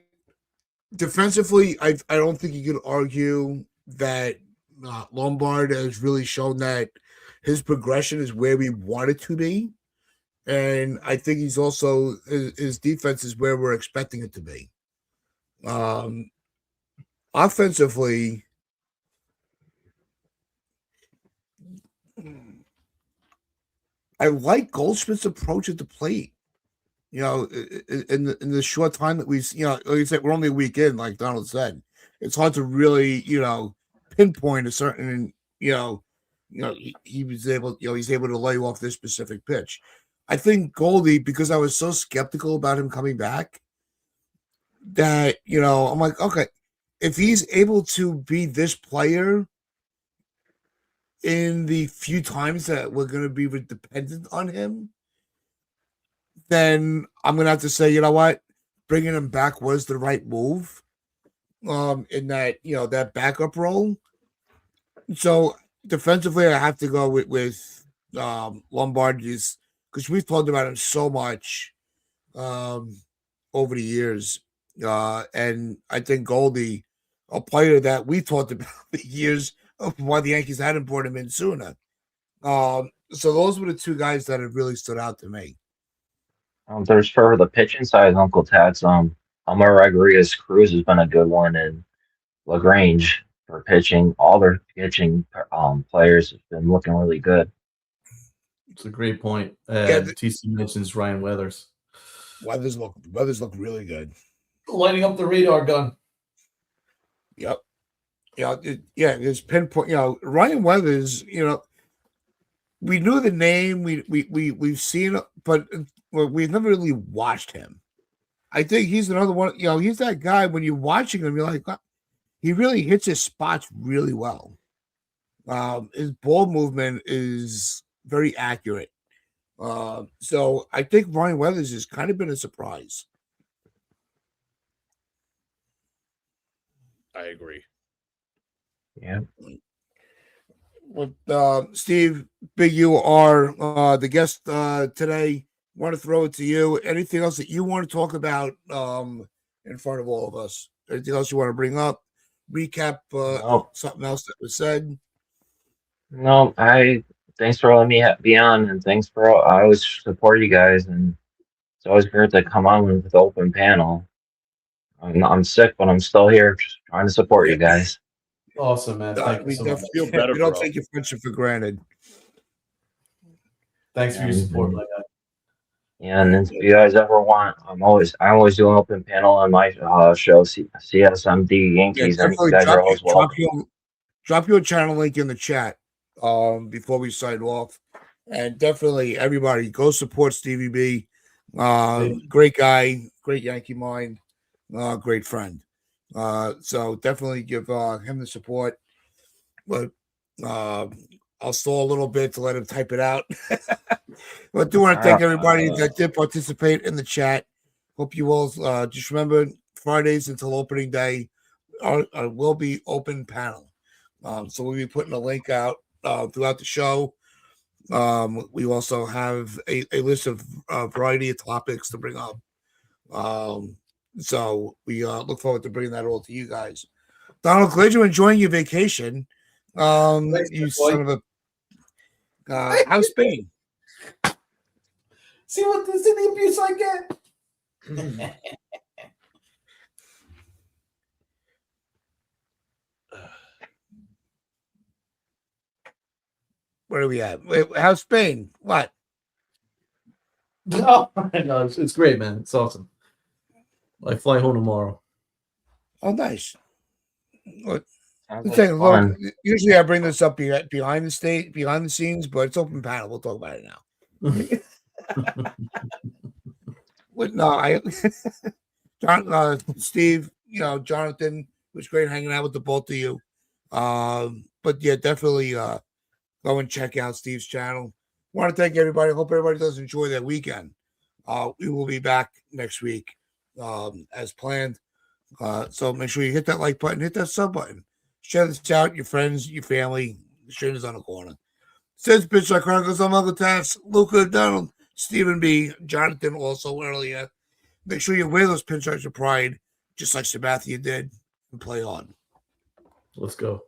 defensively, I don't think you could argue that Lombard has really shown that his progression is where we want it to be. And I think he's also, his defense is where we're expecting it to be. Offensively, I like Goldschmidt's approach at the plate. You know, in the short time that we've, like you said, we're only a week in, like Donald said. It's hard to really, pinpoint a certain, he was able, he's able to lay off this specific pitch. I think Goldie, because I was so skeptical about him coming back, that, I'm like, okay, if he's able to be this player in the few times that we're going to be dependent on him, then I'm going to have to say, you know what? Bringing him back was the right move in that, that backup role. So defensively, I have to go with Lombard, because we've talked about him so much over the years. And I think Goldie, a player that we talked about the years of why the Yankees hadn't brought him in sooner. So those were the two guys that have really stood out to me. There's for the pitching side, Uncle Tad's Amar Rodriguez Cruz has been a good one, and LaGrange for pitching. All their pitching players have been looking really good. It's a great point. TC mentions Ryan Weathers. Weathers look really good. Lighting up the radar gun. Yep. His pinpoint. Ryan Weathers. We knew the name. We've seen it, but we've never really watched him. I think he's another one. He's that guy. When you're watching him, you're like, wow, he really hits his spots really well. His ball movement is very accurate. So I think Ryan Weathers has kind of been a surprise. I agree. Yeah. Well, Steve, Big U are the guest today. Want to throw it to you. Anything else that you want to talk about in front of all of us? Anything else you want to bring up? Recap something else that was said? No, thanks for letting me be on, and thanks for I always support you guys, and it's always great to come on with the open panel. I'm sick, but I'm still here, just trying to support you guys. Awesome, man. Thank you so much. Feel better, We don't bro. take your friendship for granted. Thanks for your support, my guy. Yeah, and then if you guys ever want, I always do an open panel on my show, CSMD Yankees, and you guys are always welcome. Drop your channel link in the chat before we sign off. And definitely, everybody, go support Stevie B. Great guy, great Yankee mind, great friend. So definitely give him the support. But I'll stall a little bit to let him type it out. But I do want to thank everybody that did participate in the chat. Hope you all just remember Fridays until opening day will be open panel. So we'll be putting a link out throughout the show. We also have a list of a variety of topics to bring up. So we look forward to bringing that all to you guys. Donald, glad you're enjoying your vacation. Thanks, you boy. son of a how's Spain? See the abuse I get? Where are we at? Wait, how's Spain? What? No, no, it's great, man. It's awesome. I fly home tomorrow. Oh, nice. Look, Sounds the like thing, look, fun. usually I bring this up behind the scenes, but it's open panel. We'll talk about it now. No, Steve, Jonathan, it was great hanging out with the both of you. But yeah, definitely go and check out Steve's channel. Want to thank everybody. Hope everybody does enjoy their weekend. We will be back next week as planned. So make sure you hit that like button, hit that sub button, share this out, your friends, your family, the strangers on the corner. Since Bitch Like Chronicles, I'm Uncle Tass, Luca, Donald, Stephen B, Jonathan also earlier. Make sure you wear those pinstripes of pride, just like Sabathia did, and play on. Let's go.